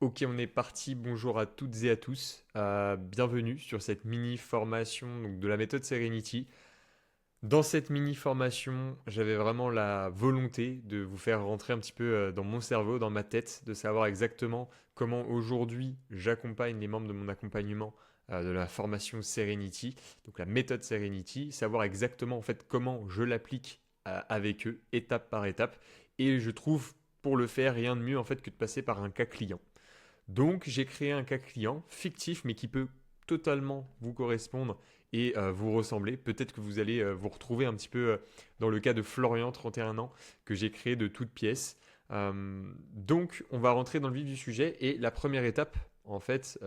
Ok, on est parti. Bonjour à toutes et à tous. Bienvenue sur cette mini formation donc, de la méthode Serenity. Dans cette mini formation, j'avais vraiment la volonté de vous faire rentrer un petit peu dans mon cerveau, dans ma tête, de savoir exactement comment aujourd'hui j'accompagne les membres de mon accompagnement de la formation Serenity, donc la méthode Serenity, savoir exactement en fait comment je l'applique avec eux, étape par étape. Et je trouve pour le faire rien de mieux en fait que de passer par un cas client. Donc j'ai créé un cas client fictif mais qui peut totalement vous correspondre et vous ressembler. Peut-être que vous allez vous retrouver un petit peu dans le cas de Florian, 31 ans, que j'ai créé de toutes pièces. Donc on va rentrer dans le vif du sujet et la première étape, en fait,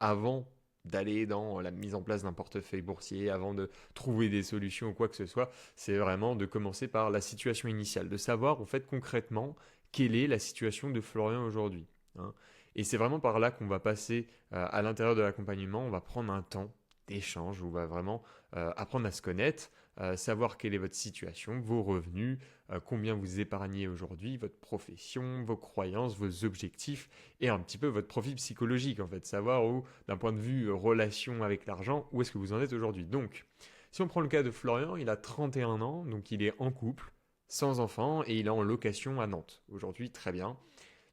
avant d'aller dans la mise en place d'un portefeuille boursier, avant de trouver des solutions ou quoi que ce soit, c'est vraiment de commencer par la situation initiale, de savoir en fait concrètement quelle est la situation de Florian aujourd'hui, hein. Et c'est vraiment par là qu'on va passer à l'intérieur de l'accompagnement. On va prendre un temps d'échange où on va vraiment apprendre à se connaître, savoir quelle est votre situation, vos revenus, combien vous épargnez aujourd'hui, votre profession, vos croyances, vos objectifs et un petit peu votre profil psychologique en fait. Savoir où, d'un point de vue relation avec l'argent, où est-ce que vous en êtes aujourd'hui. Donc, si on prend le cas de Florian, il a 31 ans, donc il est en couple, sans enfant et il est en location à Nantes. Aujourd'hui, très bien.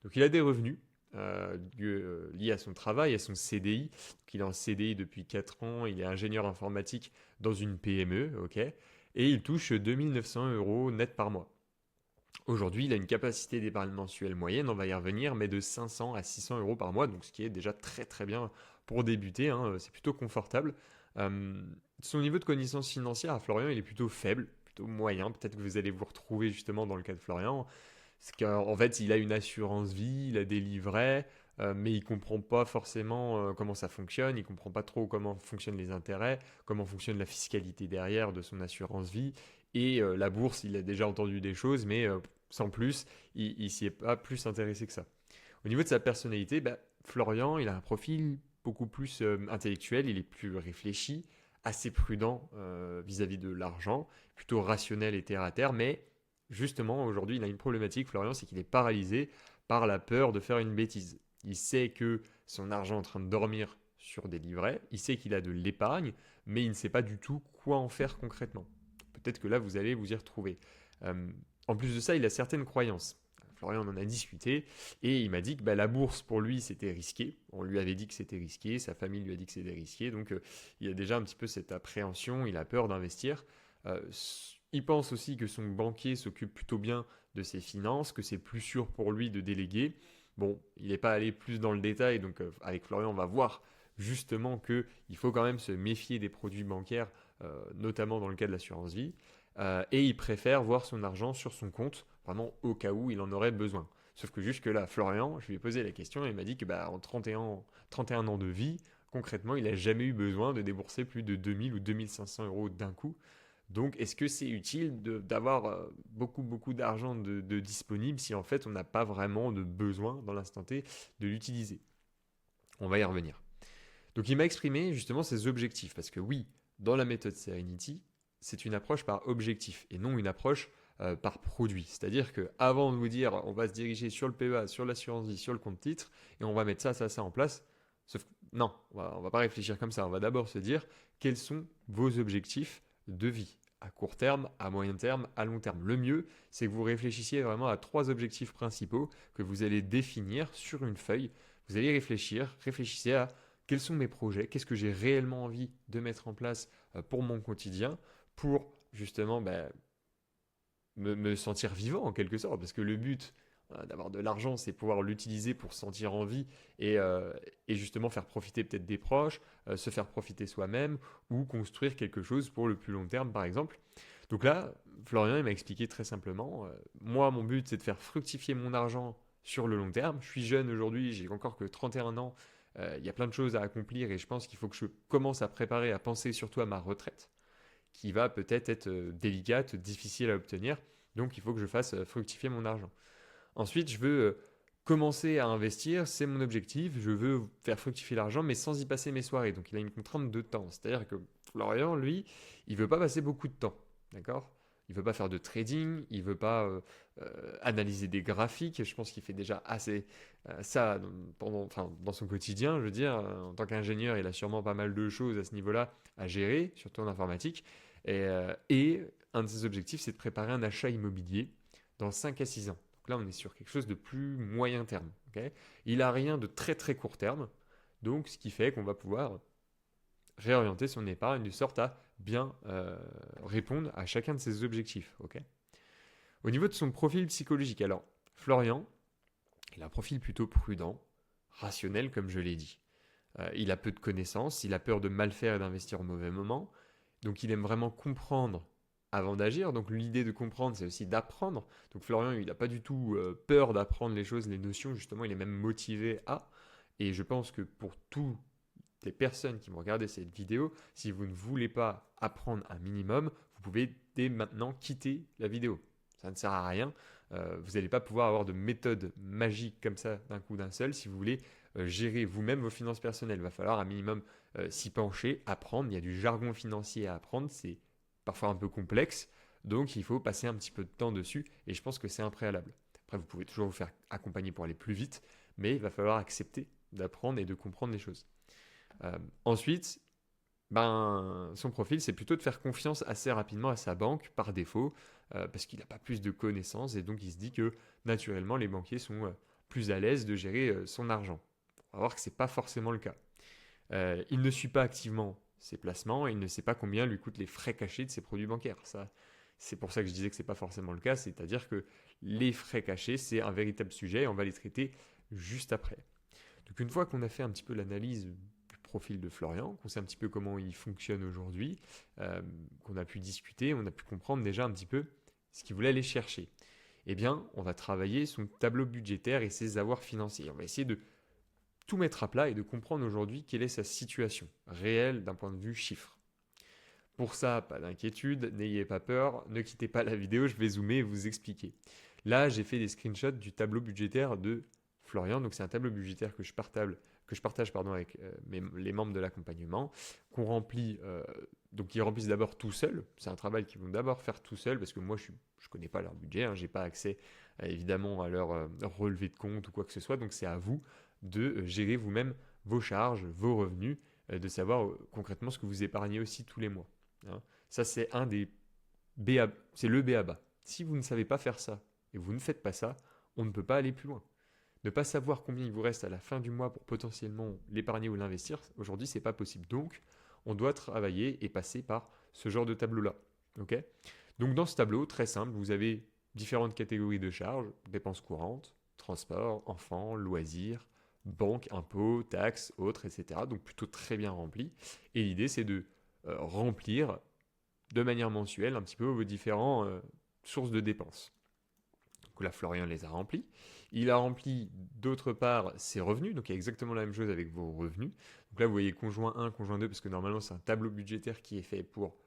Donc il a des revenus liés à son travail, à son CDI. Donc, il est en CDI depuis 4 ans, il est ingénieur informatique dans une PME, ok, et il touche 2900 euros net par mois. Aujourd'hui, il a une capacité d'épargne mensuelle moyenne, on va y revenir, mais de 500 à 600 euros par mois, donc ce qui est déjà très très bien pour débuter, hein, c'est plutôt confortable. Euh, Son niveau de connaissance financière à Florian, il est plutôt faible, plutôt moyen. Peut-être que vous allez vous retrouver justement dans le cas de Florian. C'est qu'en fait, il a une assurance vie, il a des livrets, mais il comprend pas forcément comment ça fonctionne, il comprend pas trop comment fonctionnent les intérêts, comment fonctionne la fiscalité derrière de son assurance vie. Et la bourse, il a déjà entendu des choses, mais sans plus, il s'y est pas plus intéressé que ça. Au niveau de sa personnalité, bah, Florian, il a un profil beaucoup plus intellectuel, il est plus réfléchi, assez prudent vis-à-vis de l'argent, plutôt rationnel et terre à terre, mais justement, aujourd'hui, il a une problématique, Florian, c'est qu'il est paralysé par la peur de faire une bêtise. Il sait que son argent est en train de dormir sur des livrets, il sait qu'il a de l'épargne, mais il ne sait pas du tout quoi en faire concrètement. Peut-être que là, vous allez vous y retrouver. Euh, En plus de ça, il a certaines croyances. Florian on en a discuté et il m'a dit que bah, la bourse pour lui c'était risqué. On lui avait dit que c'était risqué, sa famille lui a dit que c'était risqué, donc il a déjà un petit peu cette appréhension, il a peur d'investir. Euh, il pense aussi que son banquier s'occupe plutôt bien de ses finances, que c'est plus sûr pour lui de déléguer. Bon, il n'est pas allé plus dans le détail, donc avec Florian on va voir justement qu'il faut quand même se méfier des produits bancaires, notamment dans le cas de l'assurance vie. Et il préfère voir son argent sur son compte, vraiment au cas où il en aurait besoin. Sauf que jusque-là, Florian, je lui ai posé la question et il m'a dit que bah, en 31 ans de vie, concrètement, il n'a jamais eu besoin de débourser plus de 2000 ou 2500 euros d'un coup. Donc, est-ce que c'est utile d'avoir beaucoup d'argent de disponible si en fait on n'a pas vraiment de besoin dans l'instant T de l'utiliser? On va y revenir. Donc, il m'a exprimé justement ses objectifs parce que oui, dans la méthode Serenity, c'est une approche par objectif et non une approche par produit. C'est-à-dire que avant de vous dire on va se diriger sur le PEA, sur l'assurance vie, sur le compte titre et on va mettre ça en place, sauf non, on va pas réfléchir comme ça. On va d'abord se dire quels sont vos objectifs de vie à court terme, à moyen terme, à long terme. Le mieux, c'est que vous réfléchissiez vraiment à trois objectifs principaux que vous allez définir sur une feuille. Vous allez réfléchir, réfléchissez à quels sont mes projets, qu'est-ce que j'ai réellement envie de mettre en place pour mon quotidien, pour justement me sentir vivant en quelque sorte, parce que le but d'avoir de l'argent, c'est pouvoir l'utiliser pour se sentir en vie et justement faire profiter peut-être des proches, se faire profiter soi-même ou construire quelque chose pour le plus long terme par exemple. Donc là, Florian il m'a expliqué très simplement, moi mon but c'est de faire fructifier mon argent sur le long terme. Je suis jeune aujourd'hui, j'ai encore que 31 ans, il y a plein de choses à accomplir et je pense qu'il faut que je commence à préparer, à penser surtout à ma retraite qui va peut-être être délicate, difficile à obtenir. Donc il faut que je fasse fructifier mon argent. Ensuite, je veux commencer à investir, c'est mon objectif. Je veux faire fructifier l'argent, mais sans y passer mes soirées. Donc il a une contrainte de temps. C'est-à-dire que Florian, lui, il veut pas passer beaucoup de temps. D'accord. Il veut pas faire de trading, il veut pas analyser des graphiques. Je pense qu'il fait déjà assez ça dans son quotidien. Je veux dire, en tant qu'ingénieur, il a sûrement pas mal de choses à ce niveau-là à gérer, surtout en informatique. Et un de ses objectifs, c'est de préparer un achat immobilier dans 5 à 6 ans. Donc là, on est sur quelque chose de plus moyen terme. Ok. Il n'a rien de très très court terme. Donc, ce qui fait qu'on va pouvoir réorienter son épargne de sorte à bien répondre à chacun de ses objectifs. Ok. Au niveau de son profil psychologique, alors, Florian, il a un profil plutôt prudent, rationnel, comme je l'ai dit. Il a peu de connaissances, il a peur de mal faire et d'investir au mauvais moment. Donc, il aime vraiment comprendre avant d'agir. Donc, l'idée de comprendre, c'est aussi d'apprendre. Donc, Florian, il n'a pas du tout peur d'apprendre les choses, les notions. Justement, il est même motivé à. Et je pense que pour toutes les personnes qui vont regarder cette vidéo, si vous ne voulez pas apprendre un minimum, vous pouvez dès maintenant quitter la vidéo. Ça ne sert à rien. Vous n'allez pas pouvoir avoir de méthode magique comme ça d'un coup d'un seul si vous voulez gérer vous-même vos finances personnelles. Il va falloir un minimum s'y pencher, apprendre. Il y a du jargon financier à apprendre. C'est parfois un peu complexe. Donc il faut passer un petit peu de temps dessus. Et je pense que c'est un préalable. Après, vous pouvez toujours vous faire accompagner pour aller plus vite. Mais il va falloir accepter d'apprendre et de comprendre les choses. Ensuite, son profil, c'est plutôt de faire confiance assez rapidement à sa banque par défaut, parce qu'il n'a pas plus de connaissances et donc il se dit que naturellement les banquiers sont plus à l'aise de gérer son argent. On va voir que ce n'est pas forcément le cas. Il ne suit pas activement ses placements et il ne sait pas combien lui coûtent les frais cachés de ses produits bancaires. Ça, c'est pour ça que je disais que ce n'est pas forcément le cas, c'est-à-dire que les frais cachés, c'est un véritable sujet et on va les traiter juste après. Donc une fois qu'on a fait un petit peu l'analyse du profil de Florian, qu'on sait un petit peu comment il fonctionne aujourd'hui, qu'on a pu discuter, on a pu comprendre déjà un petit peu ce qu'il voulait aller chercher. Eh bien, on va travailler son tableau budgétaire et ses avoirs financiers. On va essayer de tout mettre à plat et de comprendre aujourd'hui quelle est sa situation réelle d'un point de vue chiffre. Pour ça, pas d'inquiétude, n'ayez pas peur, ne quittez pas la vidéo, je vais zoomer et vous expliquer. Là, j'ai fait des screenshots du tableau budgétaire de Florian, donc c'est un tableau budgétaire que je partage avec les membres de l'accompagnement, qu'on remplit, donc ils remplissent d'abord tout seul. C'est un travail qu'ils vont d'abord faire tout seul parce que moi je connais pas leur budget, hein, j'ai pas accès évidemment à leur relevé de compte ou quoi que ce soit, donc c'est à vous de gérer vous-même vos charges, vos revenus, de savoir concrètement ce que vous épargnez aussi tous les mois. Hein. Ça c'est c'est le BABA. Si vous ne savez pas faire ça et vous ne faites pas ça, on ne peut pas aller plus loin. Ne pas savoir combien il vous reste à la fin du mois pour potentiellement l'épargner ou l'investir, aujourd'hui, c'est pas possible. Donc, on doit travailler et passer par ce genre de tableau-là. Okay. Donc, dans ce tableau, très simple, vous avez différentes catégories de charges, dépenses courantes, transport, enfants, loisirs, banque, impôts, taxes, autres, etc. Donc, plutôt très bien rempli. Et l'idée, c'est de remplir de manière mensuelle un petit peu vos différentes sources de dépenses. Donc là, Florian les a remplis. Il a rempli d'autre part ses revenus, donc il y a exactement la même chose avec vos revenus. Donc là, vous voyez conjoint 1, conjoint 2, parce que normalement, c'est un tableau budgétaire qui est fait pour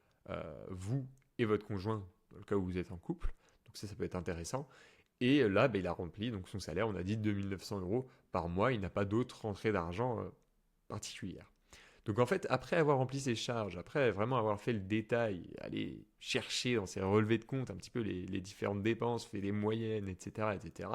vous et votre conjoint, dans le cas où vous êtes en couple. Donc ça peut être intéressant. Et là, il a rempli donc son salaire, on a dit 2900 euros par mois. Il n'a pas d'autres rentrées d'argent particulières. Donc en fait, après avoir rempli ses charges, après vraiment avoir fait le détail, aller chercher dans ses relevés de compte un petit peu les différentes dépenses, fait des moyennes, etc., etc.,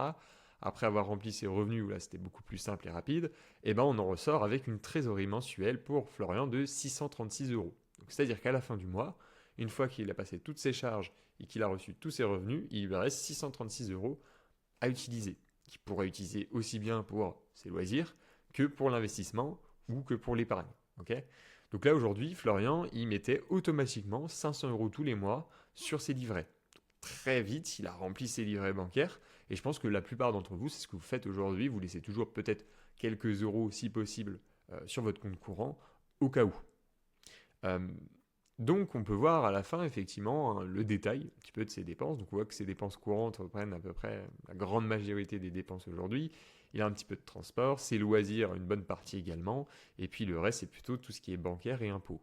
après avoir rempli ses revenus, où là c'était beaucoup plus simple et rapide, et on en ressort avec une trésorerie mensuelle pour Florian de 636 euros. Donc c'est-à-dire qu'à la fin du mois, une fois qu'il a passé toutes ses charges et qu'il a reçu tous ses revenus, il lui reste 636 euros à utiliser, qu'il pourrait utiliser aussi bien pour ses loisirs que pour l'investissement ou que pour l'épargne. Okay. Donc là aujourd'hui, Florian, il mettait automatiquement 500 euros tous les mois sur ses livrets. Donc, très vite, il a rempli ses livrets bancaires et je pense que la plupart d'entre vous, c'est ce que vous faites aujourd'hui, vous laissez toujours peut-être quelques euros si possible sur votre compte courant au cas où. Donc on peut voir à la fin effectivement le détail un petit peu de ses dépenses. Donc on voit que ses dépenses courantes reprennent à peu près la grande majorité des dépenses aujourd'hui. Il a un petit peu de transport, ses loisirs, une bonne partie également. Et puis le reste, c'est plutôt tout ce qui est bancaire et impôts.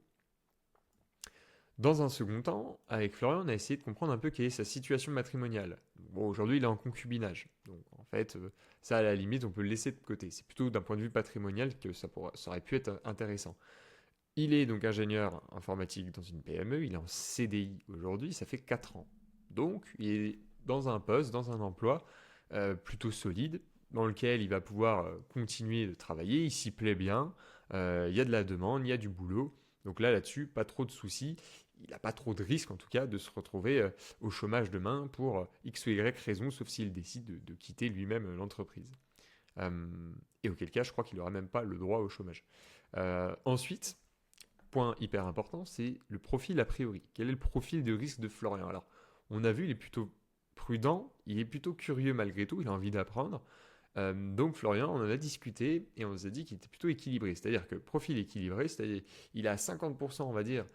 Dans un second temps, avec Florian, on a essayé de comprendre un peu quelle est sa situation matrimoniale. Bon, aujourd'hui, il est en concubinage. Donc en fait, ça à la limite, on peut le laisser de côté. C'est plutôt d'un point de vue patrimonial que ça aurait pu être intéressant. Il est donc ingénieur informatique dans une PME, il est en CDI aujourd'hui, ça fait 4 ans. Donc, il est dans un poste, dans un emploi plutôt solide, dans lequel il va pouvoir continuer de travailler, il s'y plaît bien, il y a de la demande, il y a du boulot. Donc là-dessus, pas trop de soucis. Il n'a pas trop de risques, en tout cas, de se retrouver au chômage demain pour X ou Y raison, sauf s'il décide de quitter lui-même l'entreprise. Euh, et auquel cas, je crois qu'il n'aura même pas le droit au chômage. Ensuite, point hyper important, c'est le profil a priori. Quel est le profil de risque de Florian? Alors, on a vu, il est plutôt prudent, il est plutôt curieux malgré tout, il a envie d'apprendre. Donc Florian, on en a discuté et on nous a dit qu'il était plutôt équilibré. C'est-à-dire que profil équilibré, c'est-à-dire il a 50%, on va dire,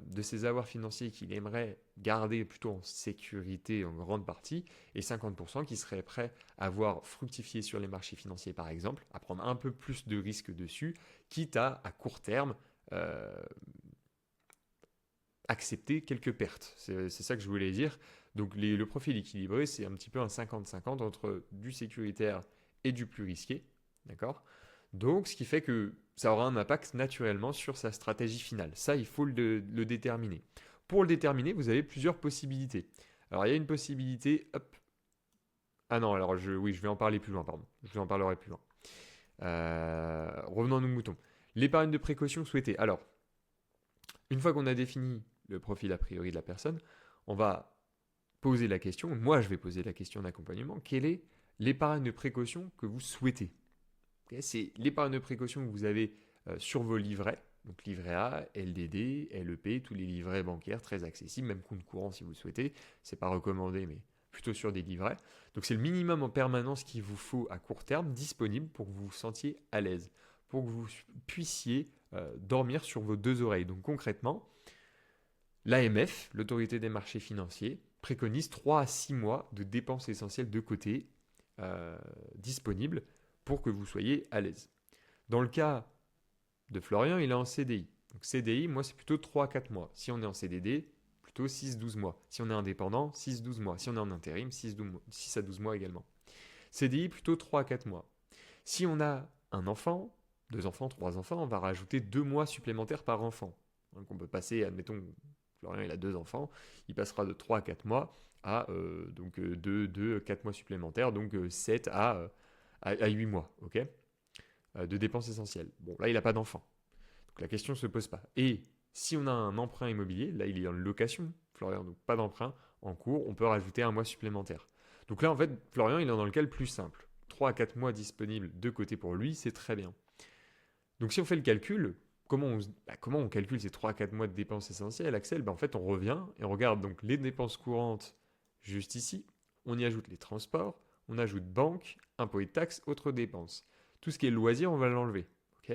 de ses avoirs financiers qu'il aimerait garder plutôt en sécurité en grande partie, et 50% qui serait prêt à voir fructifier sur les marchés financiers par exemple, à prendre un peu plus de risques dessus, quitte à court terme, euh, accepter quelques pertes. C'est ça que je voulais dire. Donc le profil équilibré, c'est un petit peu un 50-50 entre du sécuritaire et du plus risqué. D'accord. Donc ce qui fait que ça aura un impact naturellement sur sa stratégie finale. Ça, il faut le déterminer. Pour le déterminer, vous avez plusieurs possibilités. Alors il y a une possibilité... Hop. Ah non, alors oui, je vais en parler plus loin, pardon. Je en parlerai plus loin. Revenons à nos moutons. L'épargne de précaution souhaitée. Alors, une fois qu'on a défini le profil a priori de la personne, on va poser la question, moi je vais poser la question d'accompagnement, quelle est l'épargne de précaution que vous souhaitez? Okay, c'est l'épargne de précaution que vous avez sur vos livrets, donc livret A, LDD, LEP, tous les livrets bancaires très accessibles, même compte courant si vous le souhaitez, c'est pas recommandé mais plutôt sur des livrets. Donc c'est le minimum en permanence qu'il vous faut à court terme disponible pour que vous vous sentiez à l'aise, pour que vous puissiez dormir sur vos deux oreilles. Donc concrètement, l'AMF, l'autorité des marchés financiers, préconise 3 à 6 mois de dépenses essentielles de côté disponibles pour que vous soyez à l'aise. Dans le cas de Florian, il est en CDI. Donc CDI, moi, c'est plutôt 3 à 4 mois. Si on est en CDD, plutôt 6-12 mois. Si on est indépendant, 6-12 mois. Si on est en intérim, 6 à 12 mois également. CDI, plutôt 3 à 4 mois. Si on a un enfant, 2 enfants, 3 enfants, on va rajouter 2 mois supplémentaires par enfant. Donc on peut passer, admettons, Florian il a 2 enfants, il passera de 3 à 4 mois à 4 mois supplémentaires, donc 7 à 8 mois, ok, de dépenses essentielles. Bon, là il n'a pas d'enfant, donc la question ne se pose pas. Et si on a un emprunt immobilier, là il est en location, Florian, donc pas d'emprunt en cours, on peut rajouter un mois supplémentaire. Donc là en fait, Florian il est dans le cas le plus simple. 3 à 4 mois disponibles de côté pour lui, c'est très bien. Donc si on fait le calcul, comment on calcule ces 3 à 4 mois de dépenses essentielles, Axel? En fait, on revient et on regarde donc les dépenses courantes juste ici. On y ajoute les transports, on ajoute banque, impôts et taxes, autres dépenses. Tout ce qui est loisir, on va l'enlever. Ok.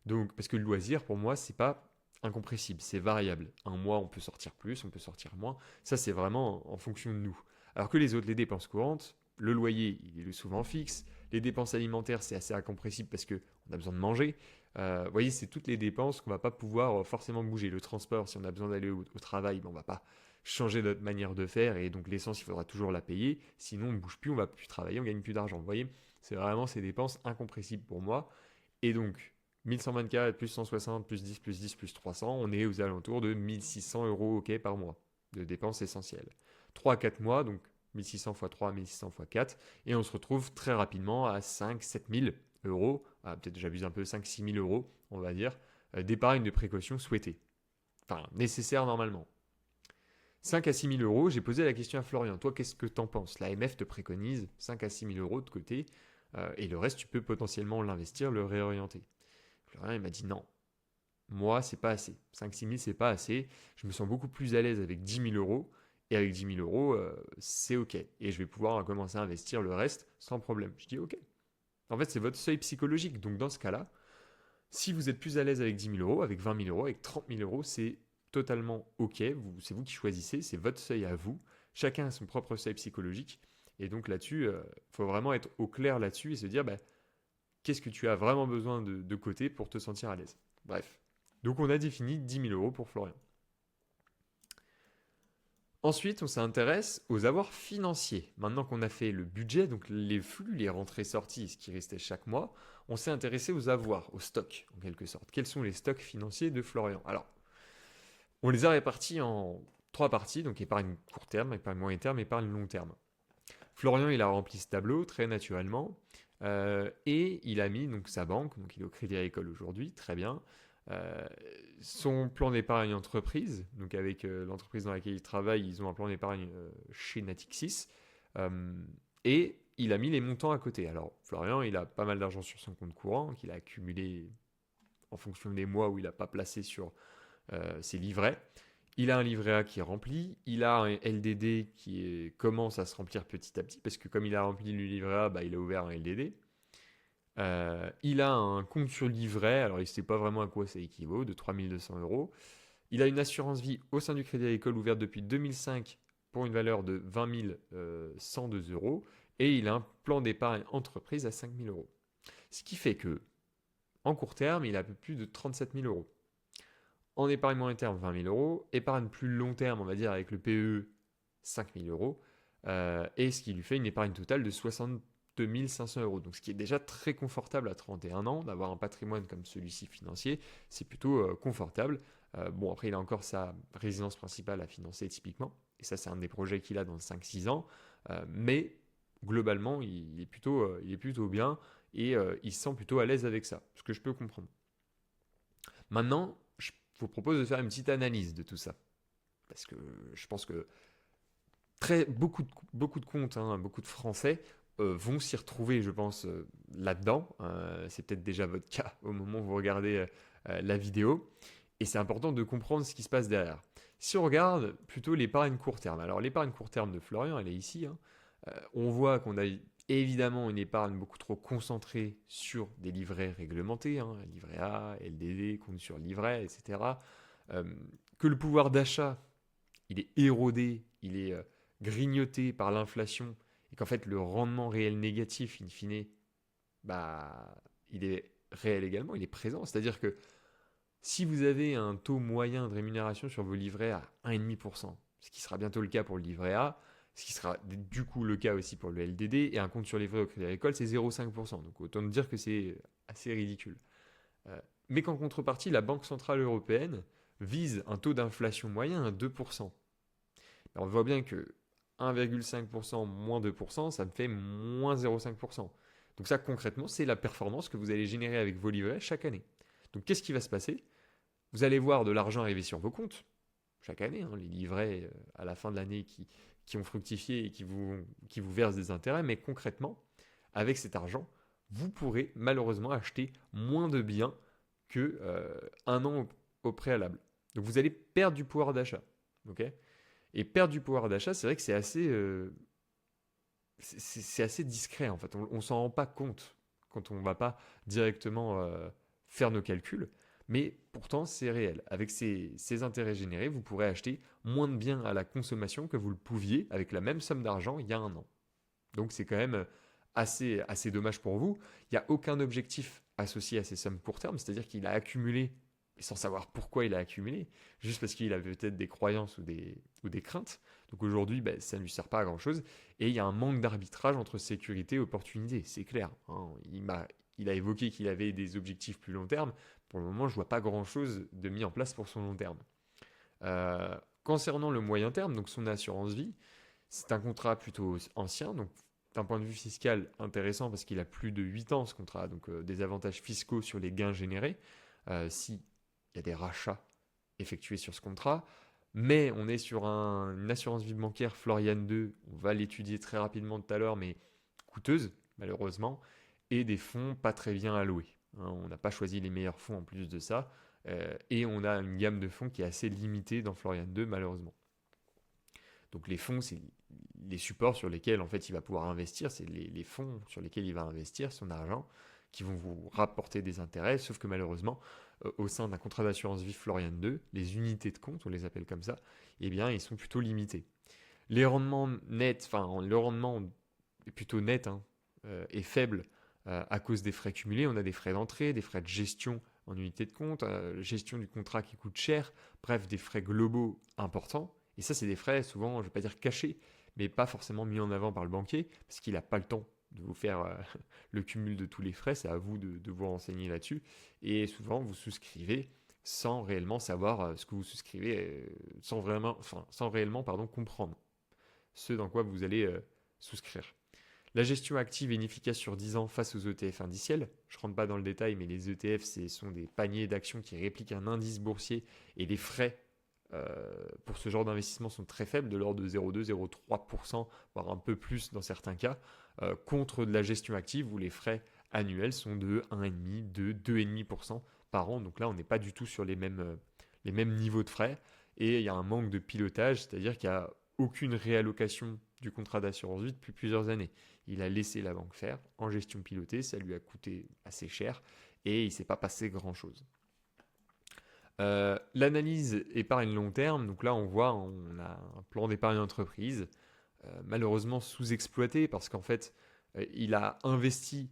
Donc, parce que le loisir, pour moi, c'est pas incompressible, c'est variable. Un mois, on peut sortir plus, on peut sortir moins. Ça, c'est vraiment en fonction de nous. Alors que les autres, les dépenses courantes, le loyer, il est souvent fixe. Les dépenses alimentaires, c'est assez incompressible parce qu'on a besoin de manger. Vous voyez, c'est toutes les dépenses qu'on ne va pas pouvoir forcément bouger. Le transport, si on a besoin d'aller au travail, on ne va pas changer notre manière de faire et donc l'essence, il faudra toujours la payer. Sinon, on ne bouge plus, on ne va plus travailler, on ne gagne plus d'argent. Vous voyez, c'est vraiment ces dépenses incompressibles pour moi. Et donc, 1124 plus 160 plus 10 plus 10 plus 300, on est aux alentours de 1600 euros ok, par mois de dépenses essentielles. 3 à 4 mois, donc 1600 x 3, 1600 x 4, et on se retrouve très rapidement à 5-7 000 euros, peut-être j'abuse un peu, 5-6 000 euros, on va dire, d'épargne de précaution souhaitée. Enfin, nécessaire normalement. 5 à 6 000 euros, j'ai posé la question à Florian. Toi, qu'est-ce que t'en penses? L'AMF te préconise 5 à 6 000 euros de côté, et le reste, tu peux potentiellement l'investir, le réorienter. Florian, il m'a dit non. Moi, c'est pas assez. 5-6 000, c'est pas assez. Je me sens beaucoup plus à l'aise avec 10 000 euros. Et avec 10 000 euros, c'est OK. Et je vais pouvoir commencer à investir le reste sans problème. Je dis OK. En fait, c'est votre seuil psychologique. Donc, dans ce cas-là, si vous êtes plus à l'aise avec 10 000 euros, avec 20 000 euros, avec 30 000 euros, c'est totalement OK. C'est vous qui choisissez. C'est votre seuil à vous. Chacun a son propre seuil psychologique. Et donc, là-dessus, il faut vraiment être au clair là-dessus et se dire qu'est-ce que tu as vraiment besoin de côté pour te sentir à l'aise. Bref. Donc, on a défini 10 000 euros pour Florian. Ensuite, on s'intéresse aux avoirs financiers. Maintenant qu'on a fait le budget, donc les flux, les rentrées-sorties, ce qui restait chaque mois, on s'est intéressé aux avoirs, aux stocks en quelque sorte. Quels sont les stocks financiers de Florian? Alors, on les a répartis en 3 parties, donc épargne court terme, épargne moyen terme, épargne long terme. Florian, il a rempli ce tableau très naturellement et il a mis donc sa banque, donc il est au Crédit Agricole aujourd'hui, très bien. Euh, Son plan d'épargne entreprise, donc avec l'entreprise dans laquelle il travaille, ils ont un plan d'épargne chez Natixis. Euh, et il a mis les montants à côté. Alors, Florian, il a pas mal d'argent sur son compte courant qu'il a accumulé en fonction des mois où il n'a pas placé sur ses livrets. Il a un livret A qui est rempli, il a un LDD commence à se remplir petit à petit, parce que comme il a rempli le livret A, bah, il a ouvert un LDD. Il a un compte sur livret, alors il ne sait pas vraiment à quoi ça équivaut, de 3200 euros. Il a une assurance vie au sein du Crédit Agricole ouverte depuis 2005 pour une valeur de 20 102 euros. Et il a un plan d'épargne entreprise à 5 000 euros. Ce qui fait que, en court terme, il a un peu plus de 37 000 euros. En épargne moyen terme, 20 000 euros. Épargne plus long terme, on va dire avec le PE, 5 000 euros. Et ce qui lui fait une épargne totale de 62 500 euros. Donc ce qui est déjà très confortable à 31 ans, d'avoir un patrimoine comme celui-ci financier, c'est plutôt confortable. Bon, après, il a encore sa résidence principale à financer typiquement. Et ça, c'est un des projets qu'il a dans 5-6 ans. Mais globalement, il est plutôt bien et il se sent plutôt à l'aise avec ça, ce que je peux comprendre. Maintenant, je vous propose de faire une petite analyse de tout ça. Parce que je pense que beaucoup de comptes, hein, beaucoup de Français vont s'y retrouver, je pense, là-dedans. C'est peut-être déjà votre cas au moment où vous regardez la vidéo. Et c'est important de comprendre ce qui se passe derrière. Si on regarde plutôt l'épargne court terme, alors l'épargne court terme de Florian, elle est ici. Hein. On voit qu'on a évidemment une épargne beaucoup trop concentrée sur des livrets réglementés, hein, livret A, LDD, compte sur livret, etc. Euh, que le pouvoir d'achat, il est érodé, il est grignoté par l'inflation, et qu'en fait le rendement réel négatif, in fine, bah, il est réel également, il est présent. C'est-à-dire que si vous avez un taux moyen de rémunération sur vos livrets à 1,5%, ce qui sera bientôt le cas pour le livret A, ce qui sera du coup le cas aussi pour le LDD, et un compte sur livret au Crédit Agricole, c'est 0,5%. Donc autant dire que c'est assez ridicule. Mais qu'en contrepartie, la Banque Centrale Européenne vise un taux d'inflation moyen à 2%. Alors on voit bien que 1,5% moins 2%, ça me fait moins 0,5%. Donc ça concrètement, c'est la performance que vous allez générer avec vos livrets chaque année. Donc qu'est-ce qui va se passer? Vous allez voir de l'argent arriver sur vos comptes chaque année, hein, les livrets à la fin de l'année qui ont fructifié et qui vous versent des intérêts, mais concrètement, avec cet argent, vous pourrez malheureusement acheter moins de biens que un an au préalable. Donc vous allez perdre du pouvoir d'achat. Ok. Et perdre du pouvoir d'achat, c'est vrai que c'est assez discret en fait. On ne s'en rend pas compte quand on ne va pas directement faire nos calculs. Mais pourtant, c'est réel. Avec ces intérêts générés, vous pourrez acheter moins de biens à la consommation que vous le pouviez avec la même somme d'argent il y a un an. Donc c'est quand même assez dommage pour vous. Il n'y a aucun objectif associé à ces sommes court terme, c'est-à-dire qu'il a accumulé, sans savoir pourquoi il a accumulé, juste parce qu'il avait peut-être des croyances ou des craintes. Donc aujourd'hui, ben, ça ne lui sert pas à grand-chose. Et il y a un manque d'arbitrage entre sécurité et opportunité, c'est clair. Hein. Il a évoqué qu'il avait des objectifs plus long terme. Pour le moment, je ne vois pas grand-chose de mis en place pour son long terme. Concernant le moyen terme, donc son assurance vie, c'est un contrat plutôt ancien, donc d'un point de vue fiscal intéressant parce qu'il a plus de 8 ans ce contrat, donc des avantages fiscaux sur les gains générés, s'il y a des rachats effectués sur ce contrat. Mais on est sur une assurance vie bancaire Florian 2, on va l'étudier très rapidement tout à l'heure, mais coûteuse malheureusement, et des fonds pas très bien alloués. Hein. On n'a pas choisi les meilleurs fonds en plus de ça, et on a une gamme de fonds qui est assez limitée dans Florian 2 malheureusement. Donc les fonds, c'est les supports sur lesquels en fait il va pouvoir investir, c'est les fonds sur lesquels il va investir son argent qui vont vous rapporter des intérêts, sauf que malheureusement, au sein d'un contrat d'assurance vie Florian 2, les unités de compte, on les appelle comme ça, eh bien ils sont plutôt limités. Les rendements nets, enfin le rendement est plutôt net hein, est faible à cause des frais cumulés. On a des frais d'entrée, des frais de gestion en unité de compte, gestion du contrat qui coûte cher, bref, des frais globaux importants. Et ça, c'est des frais souvent, je ne vais pas dire cachés, mais pas forcément mis en avant par le banquier, parce qu'il n'a pas le temps de vous faire le cumul de tous les frais, c'est à vous de vous renseigner là-dessus. Et souvent, vous souscrivez sans réellement savoir ce que vous souscrivez, sans réellement comprendre ce dans quoi vous allez souscrire. La gestion active et inefficace sur 10 ans face aux ETF indiciels. Je ne rentre pas dans le détail, mais les ETF, ce sont des paniers d'actions qui répliquent un indice boursier et les frais pour ce genre d'investissement sont très faibles, de l'ordre de 0,2-0,3%, voire un peu plus dans certains cas, contre de la gestion active où les frais annuels sont de 1,5, de 2,5% par an. Donc là, on n'est pas du tout sur les mêmes niveaux de frais et il y a un manque de pilotage, c'est-à-dire qu'il n'y a aucune réallocation du contrat d'assurance vie depuis plusieurs années. Il a laissé la banque faire en gestion pilotée, ça lui a coûté assez cher et il ne s'est pas passé grand-chose. L'analyse épargne long terme, donc là on a un plan d'épargne entreprise, malheureusement sous-exploité parce qu'en fait il a investi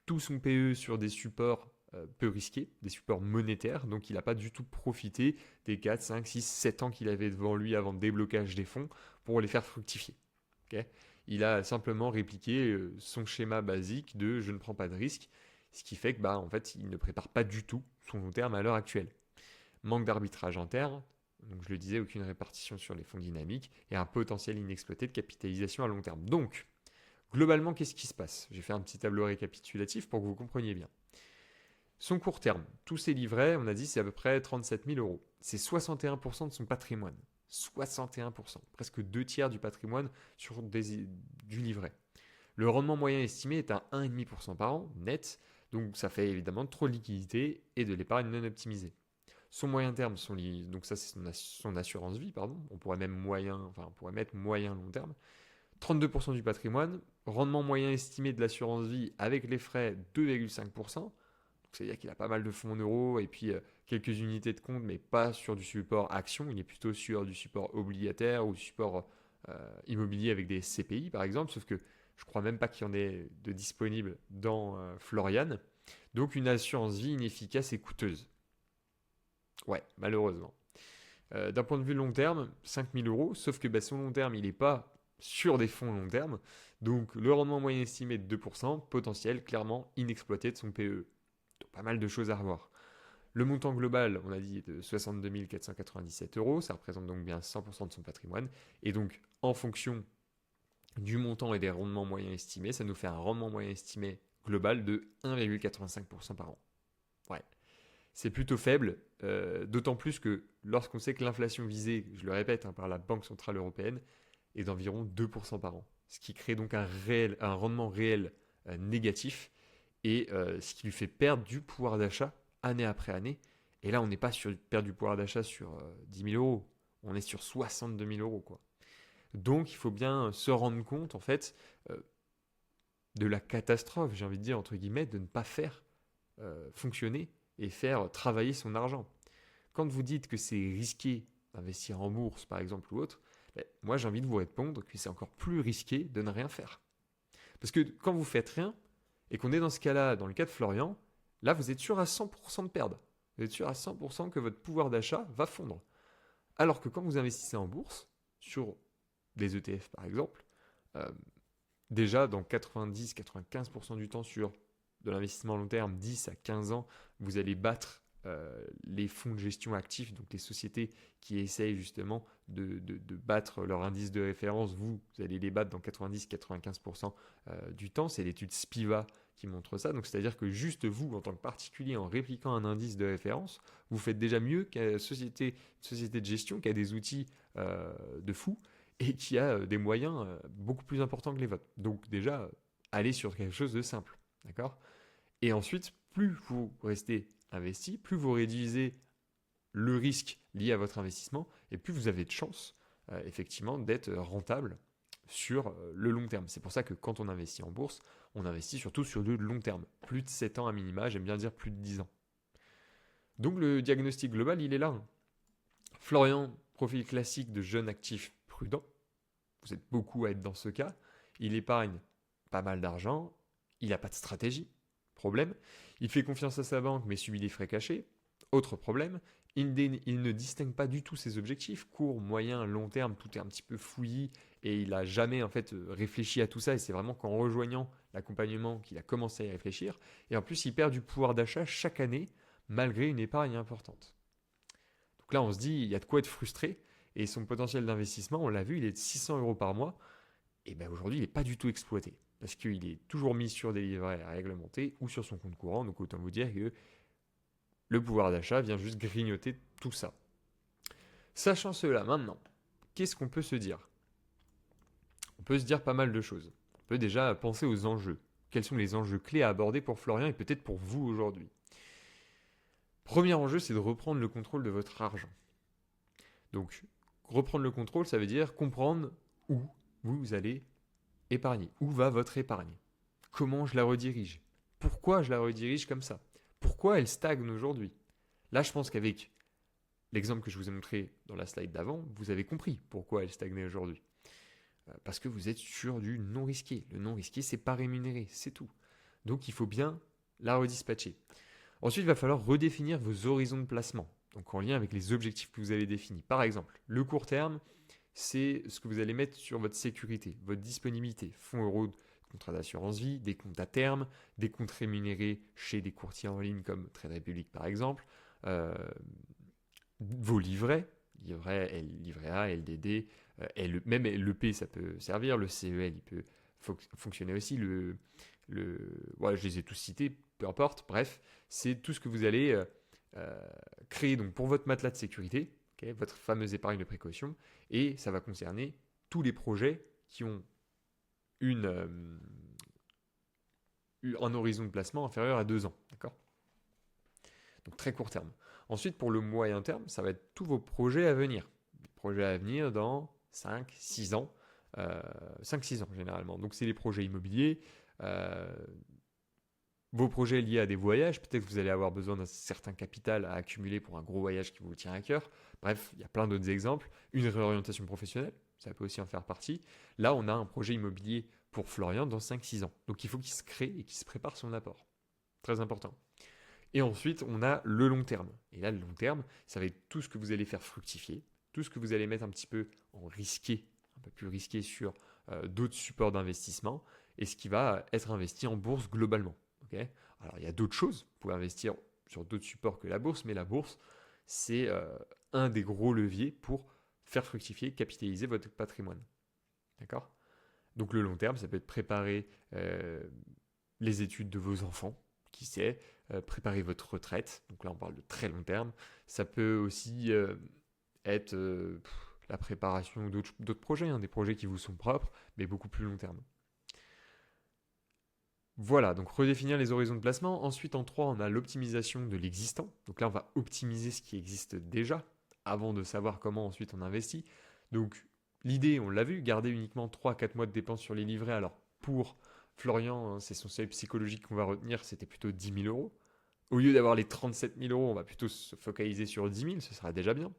tout son PE sur des supports peu risqués, des supports monétaires, donc il n'a pas du tout profité des 4, 5, 6, 7 ans qu'il avait devant lui avant le déblocage des fonds pour les faire fructifier. Okay, il a simplement répliqué son schéma basique de je ne prends pas de risque, ce qui fait que en fait, il ne prépare pas du tout son long terme à l'heure actuelle. Manque d'arbitrage interne, donc je le disais, aucune répartition sur les fonds dynamiques et un potentiel inexploité de capitalisation à long terme. Donc, globalement, qu'est-ce qui se passe? J'ai fait un petit tableau récapitulatif pour que vous compreniez bien. Son court terme, tous ses livrets, on a dit, c'est à peu près 37 000 euros. C'est 61% de son patrimoine. 61%, presque 2 tiers du patrimoine sur du livret. Le rendement moyen estimé est à 1,5% par an, net, donc ça fait évidemment trop de liquidités et de l'épargne non optimisée. Son moyen terme, donc ça c'est son assurance vie, pardon, on pourrait mettre moyen long terme. 32% du patrimoine, rendement moyen estimé de l'assurance vie avec les frais 2,5%. C'est-à-dire qu'il a pas mal de fonds en euros et puis quelques unités de compte, mais pas sur du support action. Il est plutôt sur du support obligataire ou du support immobilier avec des CPI, par exemple. Sauf que je crois même pas qu'il y en ait de disponible dans Florian. Donc une assurance vie inefficace et coûteuse. Ouais, malheureusement. D'un point de vue long terme, 5 000 euros, sauf que son long terme, il n'est pas sur des fonds long terme. Donc le rendement moyen estimé de 2%, potentiel clairement inexploité de son PE. Donc, pas mal de choses à revoir. Le montant global, on a dit, de 62 497 euros, ça représente donc bien 100% de son patrimoine. Et donc, en fonction du montant et des rendements moyens estimés, ça nous fait un rendement moyen estimé global de 1,85% par an. Ouais, c'est plutôt faible, d'autant plus que lorsqu'on sait que l'inflation visée, je le répète, par la Banque Centrale Européenne, est d'environ 2% par an. Ce qui crée donc un rendement réel négatif et ce qui lui fait perdre du pouvoir d'achat année après année. Et là, on n'est pas sur perdre du pouvoir d'achat sur 10 000 euros, on est sur 62 000 euros, quoi. Donc, il faut bien se rendre compte, en fait, de la catastrophe, j'ai envie de dire, entre guillemets, de ne pas faire fonctionner et faire travailler son argent. Quand vous dites que c'est risqué d'investir en bourse, par exemple, ou autre, moi, j'ai envie de vous répondre que c'est encore plus risqué de ne rien faire. Parce que quand vous faites rien, et qu'on est dans ce cas-là, dans le cas de Florian, là, vous êtes sûr à 100% de perdre. Vous êtes sûr à 100% que votre pouvoir d'achat va fondre. Alors que quand vous investissez en bourse, sur des ETF par exemple, euh, déjà dans 90-95% du temps sur de l'investissement long terme, 10 à 15 ans, vous allez battre les fonds de gestion actifs, donc les sociétés qui essayent justement de battre leur indice de référence, vous allez les battre dans 90-95% du temps. C'est l'étude Spiva qui montre ça. Donc c'est-à-dire que juste vous, en tant que particulier, en répliquant un indice de référence, vous faites déjà mieux qu'une société de gestion qui a des outils de fou et qui a des moyens beaucoup plus importants que les vôtres. Donc déjà, allez sur quelque chose de simple. D'accord ? Et ensuite, plus vous restez investi, plus vous réduisez le risque lié à votre investissement et plus vous avez de chances effectivement d'être rentable sur le long terme. C'est pour ça que quand on investit en bourse, on investit surtout sur le long terme. Plus de 7 ans à minima, j'aime bien dire plus de 10 ans. Donc le diagnostic global, il est là. Florian, profil classique de jeune actif prudent. Vous êtes beaucoup à être dans ce cas. Il épargne pas mal d'argent. Il n'a pas de stratégie. Problème. Il fait confiance à sa banque mais subit des frais cachés. Autre problème. Il ne distingue pas du tout ses objectifs. Court, moyen, long terme, tout est un petit peu fouillis et il n'a jamais en fait réfléchi à tout ça. Et c'est vraiment qu'en rejoignant l'accompagnement qu'il a commencé à y réfléchir. Et en plus, il perd du pouvoir d'achat chaque année malgré une épargne importante. Donc là, on se dit, il y a de quoi être frustré. Et son potentiel d'investissement, on l'a vu, il est de 600 euros par mois. et ben aujourd'hui, il n'est pas du tout exploité. Parce qu'il est toujours mis sur des livrets réglementés ou sur son compte courant. Donc autant vous dire que le pouvoir d'achat vient juste grignoter tout ça. Sachant cela maintenant, qu'est-ce qu'on peut se dire? On peut se dire pas mal de choses. On peut déjà penser aux enjeux. Quels sont les enjeux clés à aborder pour Florian et peut-être pour vous aujourd'hui? Premier enjeu, c'est de reprendre le contrôle de votre argent. Donc, reprendre le contrôle, ça veut dire comprendre où vous allez épargner. Où va votre épargne? Comment je la redirige? Pourquoi je la redirige comme ça? Pourquoi elle stagne aujourd'hui? Là, je pense qu'avec l'exemple que je vous ai montré dans la slide d'avant, vous avez compris pourquoi elle stagnait aujourd'hui. Parce que vous êtes sur du non risqué. Le non risqué, c'est pas rémunéré, c'est tout. Donc, il faut bien la redispatcher. Ensuite, il va falloir redéfinir vos horizons de placement, donc en lien avec les objectifs que vous avez définis. Par exemple, le court terme, c'est ce que vous allez mettre sur votre sécurité, votre disponibilité, fonds euros, contrats d'assurance vie, des comptes à terme, des comptes rémunérés chez des courtiers en ligne comme Trade Republic par exemple, euh, vos livrets, livret A, LDD, même l'EP ça peut servir, le CEL il peut fonctionner aussi, voilà, je les ai tous cités, peu importe, bref, c'est tout ce que vous allez créer donc pour votre matelas de sécurité, okay, votre fameuse épargne de précaution, et ça va concerner tous les projets qui ont un horizon de placement inférieur à 2 ans. D'accord? Donc très court terme. Ensuite, pour le moyen terme, ça va être tous vos projets à venir. Des projets à venir dans 5-6 ans. 5-6 ans généralement. Donc c'est les projets immobiliers, vos projets liés à des voyages, peut-être que vous allez avoir besoin d'un certain capital à accumuler pour un gros voyage qui vous tient à cœur. Bref, il y a plein d'autres exemples. Une réorientation professionnelle, ça peut aussi en faire partie. Là, on a un projet immobilier pour Florian dans 5-6 ans. Donc il faut qu'il se crée et qu'il se prépare son apport. Très important. Et ensuite, on a le long terme. Et là, le long terme, ça va être tout ce que vous allez faire fructifier, tout ce que vous allez mettre un petit peu en risqué, un peu plus risqué sur d'autres supports d'investissement, et ce qui va être investi en bourse globalement. Okay. Alors, il y a d'autres choses. Vous pouvez investir sur d'autres supports que la bourse, mais la bourse, c'est un des gros leviers pour faire fructifier, capitaliser votre patrimoine. D'accord? Donc, le long terme, ça peut être préparer les études de vos enfants, qui sait, préparer votre retraite. Donc là, on parle de très long terme. Ça peut aussi être la préparation d'autres projets, hein, des projets qui vous sont propres, mais beaucoup plus long terme. Voilà, donc redéfinir les horizons de placement. Ensuite, en 3, on a l'optimisation de l'existant. Donc là, on va optimiser ce qui existe déjà avant de savoir comment ensuite on investit. Donc l'idée, on l'a vu, garder uniquement 3-4 mois de dépenses sur les livrets. Alors pour Florian, hein, c'est son seuil psychologique qu'on va retenir, c'était plutôt 10 000 euros. Au lieu d'avoir les 37 000 euros, on va plutôt se focaliser sur 10 000, ce sera déjà bien.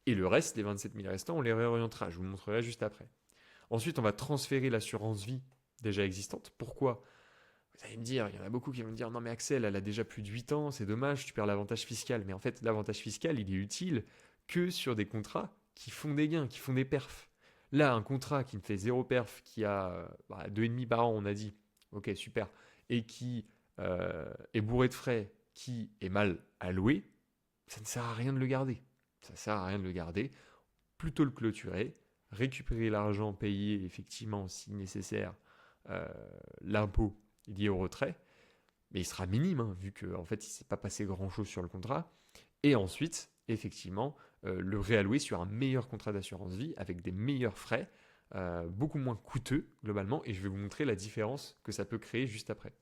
Et le reste, les 27 000 restants, on les réorientera, je vous le montrerai juste après. Ensuite, on va transférer l'assurance vie déjà existante. Pourquoi? Vous allez me dire, il y en a beaucoup qui vont me dire, non mais Axel, elle a déjà plus de 8 ans, c'est dommage, tu perds l'avantage fiscal. Mais en fait, l'avantage fiscal, il est utile que sur des contrats qui font des gains, qui font des perfs. Là, un contrat qui me fait 0 perf, qui a 2,5 par an, on a dit, ok, super, et qui est bourré de frais, qui est mal alloué, ça ne sert à rien de le garder. Ça ne sert à rien de le garder. Plutôt le clôturer, récupérer l'argent, payer effectivement, si nécessaire, l'impôt lié au retrait, mais il sera minime, hein, vu qu'en fait, il ne s'est pas passé grand-chose sur le contrat. Et ensuite, effectivement, le réallouer sur un meilleur contrat d'assurance vie avec des meilleurs frais, beaucoup moins coûteux globalement, et je vais vous montrer la différence que ça peut créer juste après.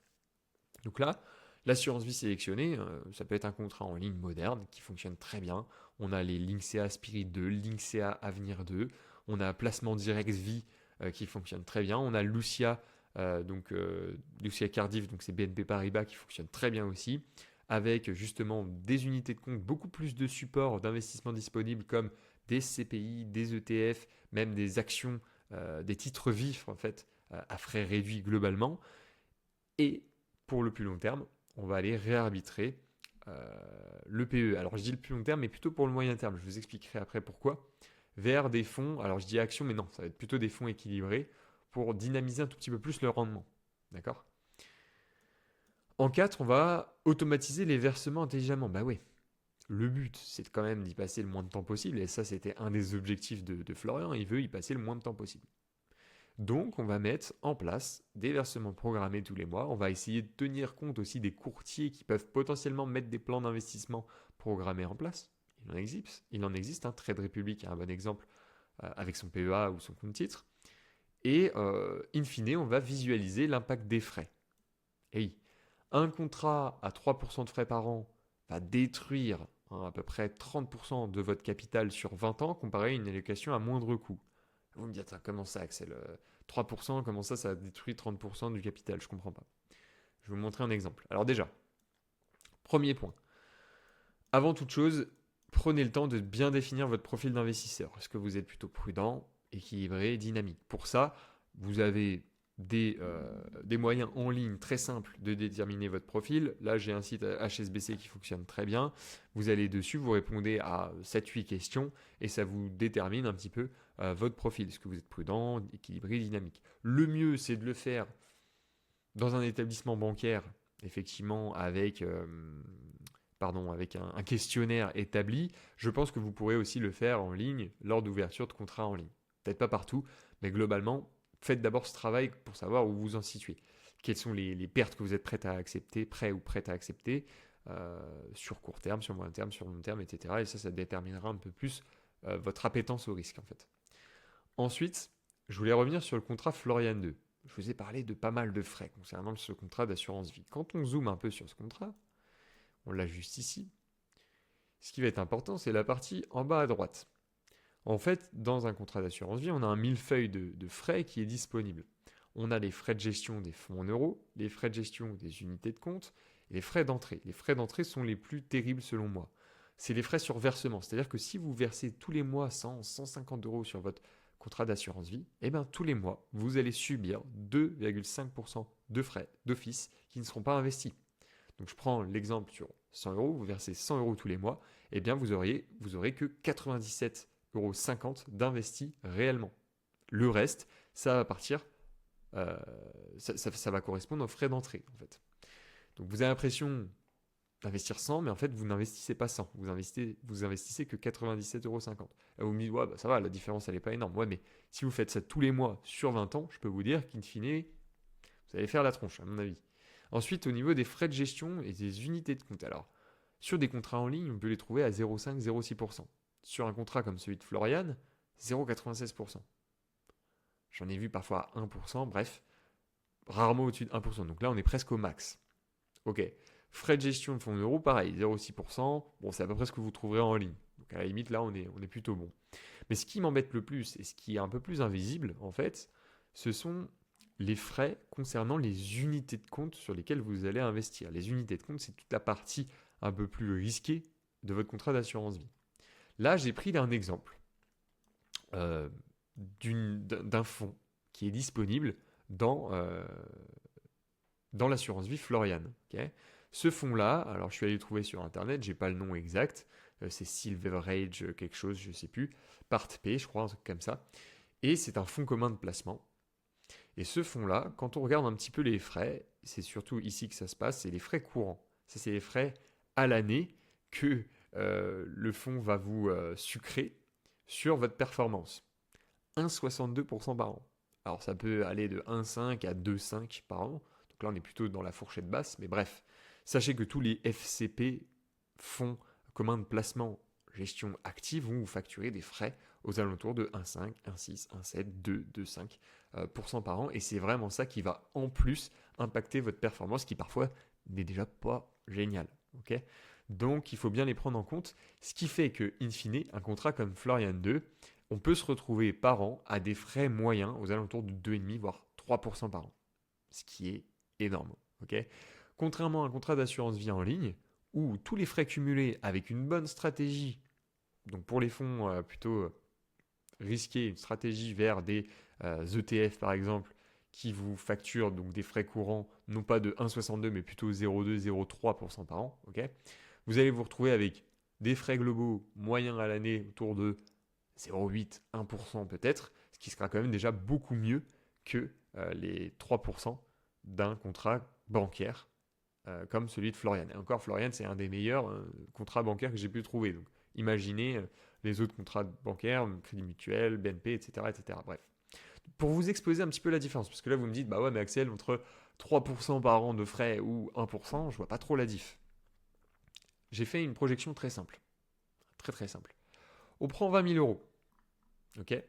Donc là, l'assurance vie sélectionnée, ça peut être un contrat en ligne moderne qui fonctionne très bien. On a les Linksea Spirit 2, Linksea Avenir 2, on a Placement Direct Vie qui fonctionne très bien, on a Lucia, Lucia Cardiff, donc c'est BNP Paribas qui fonctionne très bien aussi, avec justement des unités de compte, beaucoup plus de supports d'investissement disponibles comme des CPI, des ETF, même des actions, des titres vifs en fait, à frais réduits globalement. Et pour le plus long terme, on va aller réarbitrer le PE. Alors je dis le plus long terme, mais plutôt pour le moyen terme. Je vous expliquerai après pourquoi. Vers des fonds, alors je dis actions, mais non, ça va être plutôt des fonds équilibrés pour dynamiser un tout petit peu plus le rendement. D'accord? En 4, on va automatiser les versements intelligemment. Bah oui, le but, c'est quand même d'y passer le moins de temps possible. Et ça, c'était un des objectifs de Florian. Il veut y passer le moins de temps possible. Donc, on va mettre en place des versements programmés tous les mois. On va essayer de tenir compte aussi des courtiers qui peuvent potentiellement mettre des plans d'investissement programmés en place. Il en existe. Trade Republic est un bon exemple avec son PEA ou son compte titre. Et in fine, on va visualiser l'impact des frais. Et oui, un contrat à 3% de frais par an va détruire à peu près 30% de votre capital sur 20 ans comparé à une allocation à moindre coût. Vous me dites, comment ça, Axel 3%, comment ça détruit 30% du capital? Je ne comprends pas. Je vais vous montrer un exemple. Alors déjà, premier point. Avant toute chose, prenez le temps de bien définir votre profil d'investisseur. Est-ce que vous êtes plutôt prudent, équilibré, dynamique? Pour ça, vous avez des moyens en ligne très simples de déterminer votre profil. Là, j'ai un site HSBC qui fonctionne très bien. Vous allez dessus, vous répondez à 7-8 questions et ça vous détermine un petit peu votre profil. Est-ce que vous êtes prudent, équilibré, dynamique? Le mieux, c'est de le faire dans un établissement bancaire, effectivement, avec un questionnaire établi. Je pense que vous pourrez aussi le faire en ligne lors d'ouverture de contrats en ligne. Peut-être pas partout, mais globalement, faites d'abord ce travail pour savoir où vous en situez. Quelles sont les pertes que vous êtes prêt ou prête à accepter sur court terme, sur moyen terme, sur long terme, etc. Et ça déterminera un peu plus votre appétence au risque en fait. Ensuite, je voulais revenir sur le contrat Florian 2. Je vous ai parlé de pas mal de frais concernant ce contrat d'assurance vie. Quand on zoome un peu sur ce contrat, on l'a juste ici. Ce qui va être important, c'est la partie en bas à droite. En fait, dans un contrat d'assurance vie, on a un millefeuille de frais qui est disponible. On a les frais de gestion des fonds en euros, les frais de gestion des unités de compte et les frais d'entrée. Les frais d'entrée sont les plus terribles selon moi. C'est les frais sur versement. C'est-à-dire que si vous versez tous les mois 100, 150 euros sur votre contrat d'assurance vie, eh bien tous les mois, vous allez subir 2,5% de frais d'office qui ne seront pas investis. Donc je prends l'exemple sur 100 euros, vous versez 100 euros tous les mois, eh bien vous aurez que 97,50 € d'investis réellement. Le reste, ça va partir, ça va correspondre aux frais d'entrée en fait. Donc vous avez l'impression d'investir 100, mais en fait vous n'investissez pas 100, vous investissez que 97,50 €. Là vous me dites, ouais, bah, ça va, la différence elle n'est pas énorme. Ouais, mais si vous faites ça tous les mois sur 20 ans, je peux vous dire qu'in fine, vous allez faire la tronche à mon avis. Ensuite, au niveau des frais de gestion et des unités de compte. Alors, sur des contrats en ligne, on peut les trouver à 0,5-0,6%. Sur un contrat comme celui de Florian, 0,96%. J'en ai vu parfois à 1%, bref, rarement au-dessus de 1%. Donc là, on est presque au max. Ok. Frais de gestion de fonds en euros, pareil, 0,6%. Bon, c'est à peu près ce que vous trouverez en ligne. Donc à la limite, là, on est plutôt bon. Mais ce qui m'embête le plus, et ce qui est un peu plus invisible, en fait, ce sont les frais concernant les unités de compte sur lesquelles vous allez investir. Les unités de compte, c'est toute la partie un peu plus risquée de votre contrat d'assurance vie. Là, j'ai pris un exemple d'un fonds qui est disponible dans l'assurance vie Florian. Okay, ce fonds-là, alors je suis allé le trouver sur Internet, je n'ai pas le nom exact, c'est Silverage quelque chose, je ne sais plus, PartP, je crois, un truc comme ça. Et c'est un fonds commun de placement. Et ce fonds-là, quand on regarde un petit peu les frais, c'est surtout ici que ça se passe, c'est les frais courants. Ça, c'est les frais à l'année que le fonds va vous sucrer sur votre performance. 1,62% par an. Alors, ça peut aller de 1,5 à 2,5 par an. Donc là, on est plutôt dans la fourchette basse. Mais bref, sachez que tous les FCP, fonds communs de placement, gestion active, vont vous facturer des frais aux alentours de 1,5, 1,6, 1,7, 2, 2,5% par an. Et c'est vraiment ça qui va en plus impacter votre performance qui parfois n'est déjà pas géniale. Okay, donc il faut bien les prendre en compte. Ce qui fait que, in fine, un contrat comme Florian 2, on peut se retrouver par an à des frais moyens aux alentours de 2,5 voire 3% par an. Ce qui est énorme. Okay, contrairement à un contrat d'assurance vie en ligne, où tous les frais cumulés avec une bonne stratégie, donc pour les fonds plutôt risquer une stratégie vers des ETF par exemple qui vous facturent donc des frais courants non pas de 1,62 mais plutôt 0,2-0,3% par an. Okay, vous allez vous retrouver avec des frais globaux moyens à l'année autour de 0,8-1% peut-être, ce qui sera quand même déjà beaucoup mieux que les 3% d'un contrat bancaire comme celui de Florian. Et encore, Florian, c'est un des meilleurs contrats bancaires que j'ai pu trouver. Donc, imaginez les autres contrats bancaires, Crédit Mutuel, BNP, etc., etc. Bref. pour vous exposer un petit peu la différence, parce que là vous me dites, bah ouais mais Axel, entre 3% par an de frais ou 1%, je vois pas trop la diff. J'ai fait une projection très simple, très très simple. On prend 20 000 euros, ok,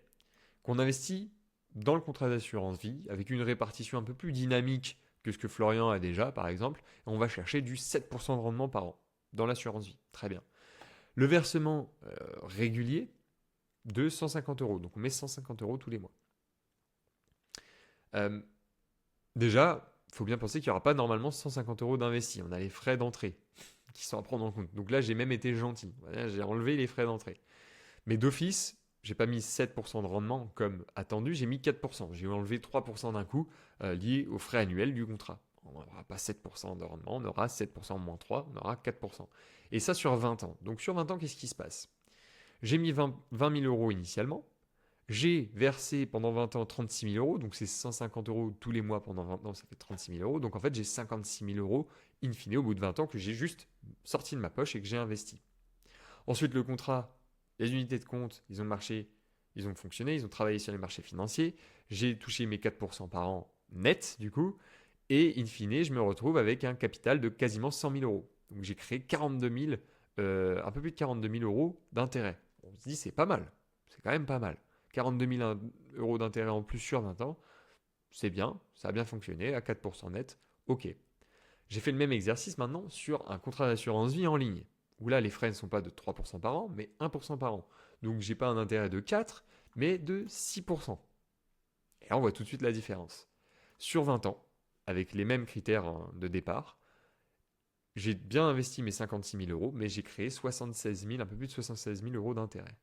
qu'on investit dans le contrat d'assurance vie avec une répartition un peu plus dynamique que ce que Florian a déjà, par exemple, et on va chercher du 7% de rendement par an dans l'assurance vie. Très bien. Le versement régulier de 150 euros. Donc on met 150 euros tous les mois. Euh, Déjà, il faut bien penser qu'il n'y aura pas normalement 150 euros d'investi. On a les frais d'entrée qui sont à prendre en compte. Donc là, j'ai même été gentil. Voilà, j'ai enlevé les frais d'entrée. Mais d'office, j'ai pas mis 7% de rendement comme attendu, j'ai mis 4%. J'ai enlevé 3% d'un coup lié aux frais annuels du contrat. On n'aura pas 7% de rendement, on aura 7% moins 3, on aura 4%. Et ça sur 20 ans. Donc sur 20 ans, qu'est-ce qui se passe? J'ai mis 20 000 euros initialement. J'ai versé pendant 20 ans 36 000 euros, donc c'est 150 euros tous les mois pendant 20 ans, ça fait 36 000 euros. Donc en fait, j'ai 56 000 euros in fine au bout de 20 ans que j'ai juste sorti de ma poche et que j'ai investi. Ensuite, le contrat, les unités de compte, ils ont marché, ils ont fonctionné, ils ont travaillé sur les marchés financiers. J'ai touché mes 4% par an net, du coup. Et in fine, je me retrouve avec un capital de quasiment 100 000 euros. Donc j'ai créé 42 000, un peu plus de 42 000 euros d'intérêt. On se dit, c'est pas mal. C'est quand même pas mal. 42 000 euros d'intérêt en plus sur 20 ans, c'est bien, ça a bien fonctionné, à 4% net, ok. J'ai fait le même exercice maintenant sur un contrat d'assurance vie en ligne, où là les frais ne sont pas de 3% par an, mais 1% par an. Donc j'ai pas un intérêt de 4, mais de 6%. Et là on voit tout de suite la différence. Sur 20 ans, avec les mêmes critères de départ, j'ai bien investi mes 56 000 euros, mais j'ai créé 76 000, un peu plus de 76 000 euros d'intérêt.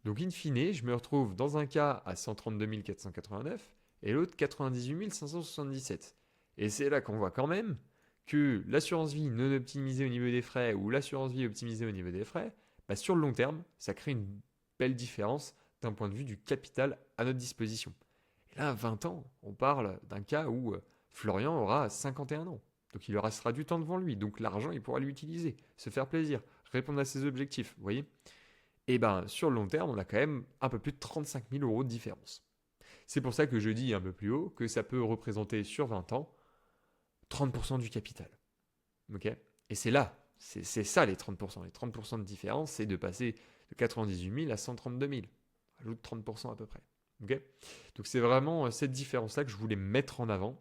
Donc, in fine, je me retrouve dans un cas à 132 489 et l'autre 98 577. Et c'est là qu'on voit quand même que l'assurance vie non optimisée au niveau des frais ou l'assurance vie optimisée au niveau des frais, bah, sur le long terme, ça crée une belle différence d'un point de vue du capital à notre disposition. Et là, à 20 ans, on parle d'un cas où Florian aura 51 ans. Donc il lui restera du temps devant lui. Donc l'argent, il pourra l'utiliser, se faire plaisir, répondre à ses objectifs. Vous voyez? Et ben sur le long terme, on a quand même un peu plus de 35 000 euros de différence. C'est pour ça que je dis un peu plus haut que ça peut représenter sur 20 ans 30% du capital. Ok? Et c'est là, c'est ça les 30%. Les 30% de différence, c'est de passer de 98 000 à 132 000. Ajoute 30% à peu près. Ok? Donc c'est vraiment cette différence-là que je voulais mettre en avant.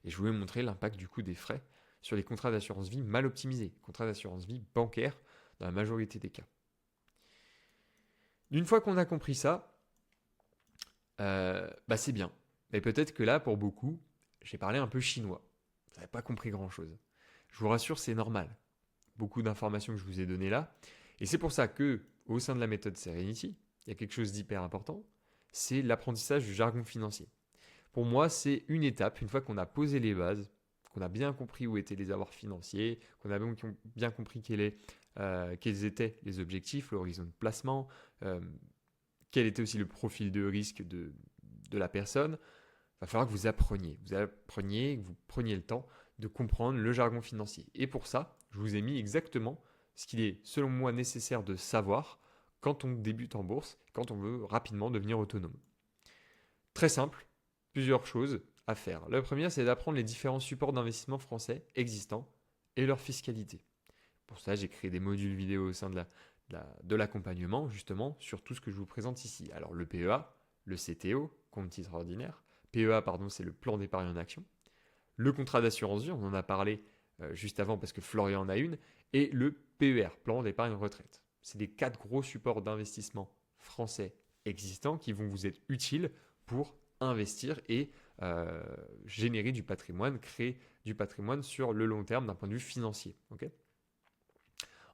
Et je voulais montrer l'impact du coût des frais sur les contrats d'assurance vie mal optimisés. Contrats d'assurance vie bancaires dans la majorité des cas. Une fois qu'on a compris ça, bah c'est bien. Mais peut-être que là, pour beaucoup, j'ai parlé un peu chinois. Vous n'avez pas compris grand-chose. Je vous rassure, c'est normal. Beaucoup d'informations que je vous ai données là. Et c'est pour ça que, au sein de la méthode Serenity, il y a quelque chose d'hyper important, c'est l'apprentissage du jargon financier. Pour moi, c'est une étape, une fois qu'on a posé les bases, qu'on a bien compris où étaient les avoirs financiers, qu'on a bien compris quels étaient les objectifs, l'horizon de placement, euh, quel était aussi le profil de risque de la personne. Il va falloir que vous appreniez. Vous appreniez, que vous preniez le temps de comprendre le jargon financier. Et pour ça, je vous ai mis exactement ce qu'il est, selon moi, nécessaire de savoir quand on débute en bourse, quand on veut rapidement devenir autonome. Très simple, plusieurs choses à faire. La première, c'est d'apprendre les différents supports d'investissement français existants et leur fiscalité. Pour ça, j'ai créé des modules vidéo au sein de l'accompagnement, justement, sur tout ce que je vous présente ici. Alors, le PEA, le CTO, compte titre ordinaire. PEA, pardon, c'est le plan d'épargne en action. Le contrat d'assurance vie, on en a parlé juste avant parce que Florian en a une. Et le PER, plan d'épargne retraite. C'est les 4 gros supports d'investissement français existants qui vont vous être utiles pour investir et générer du patrimoine, créer du patrimoine sur le long terme d'un point de vue financier. Okay.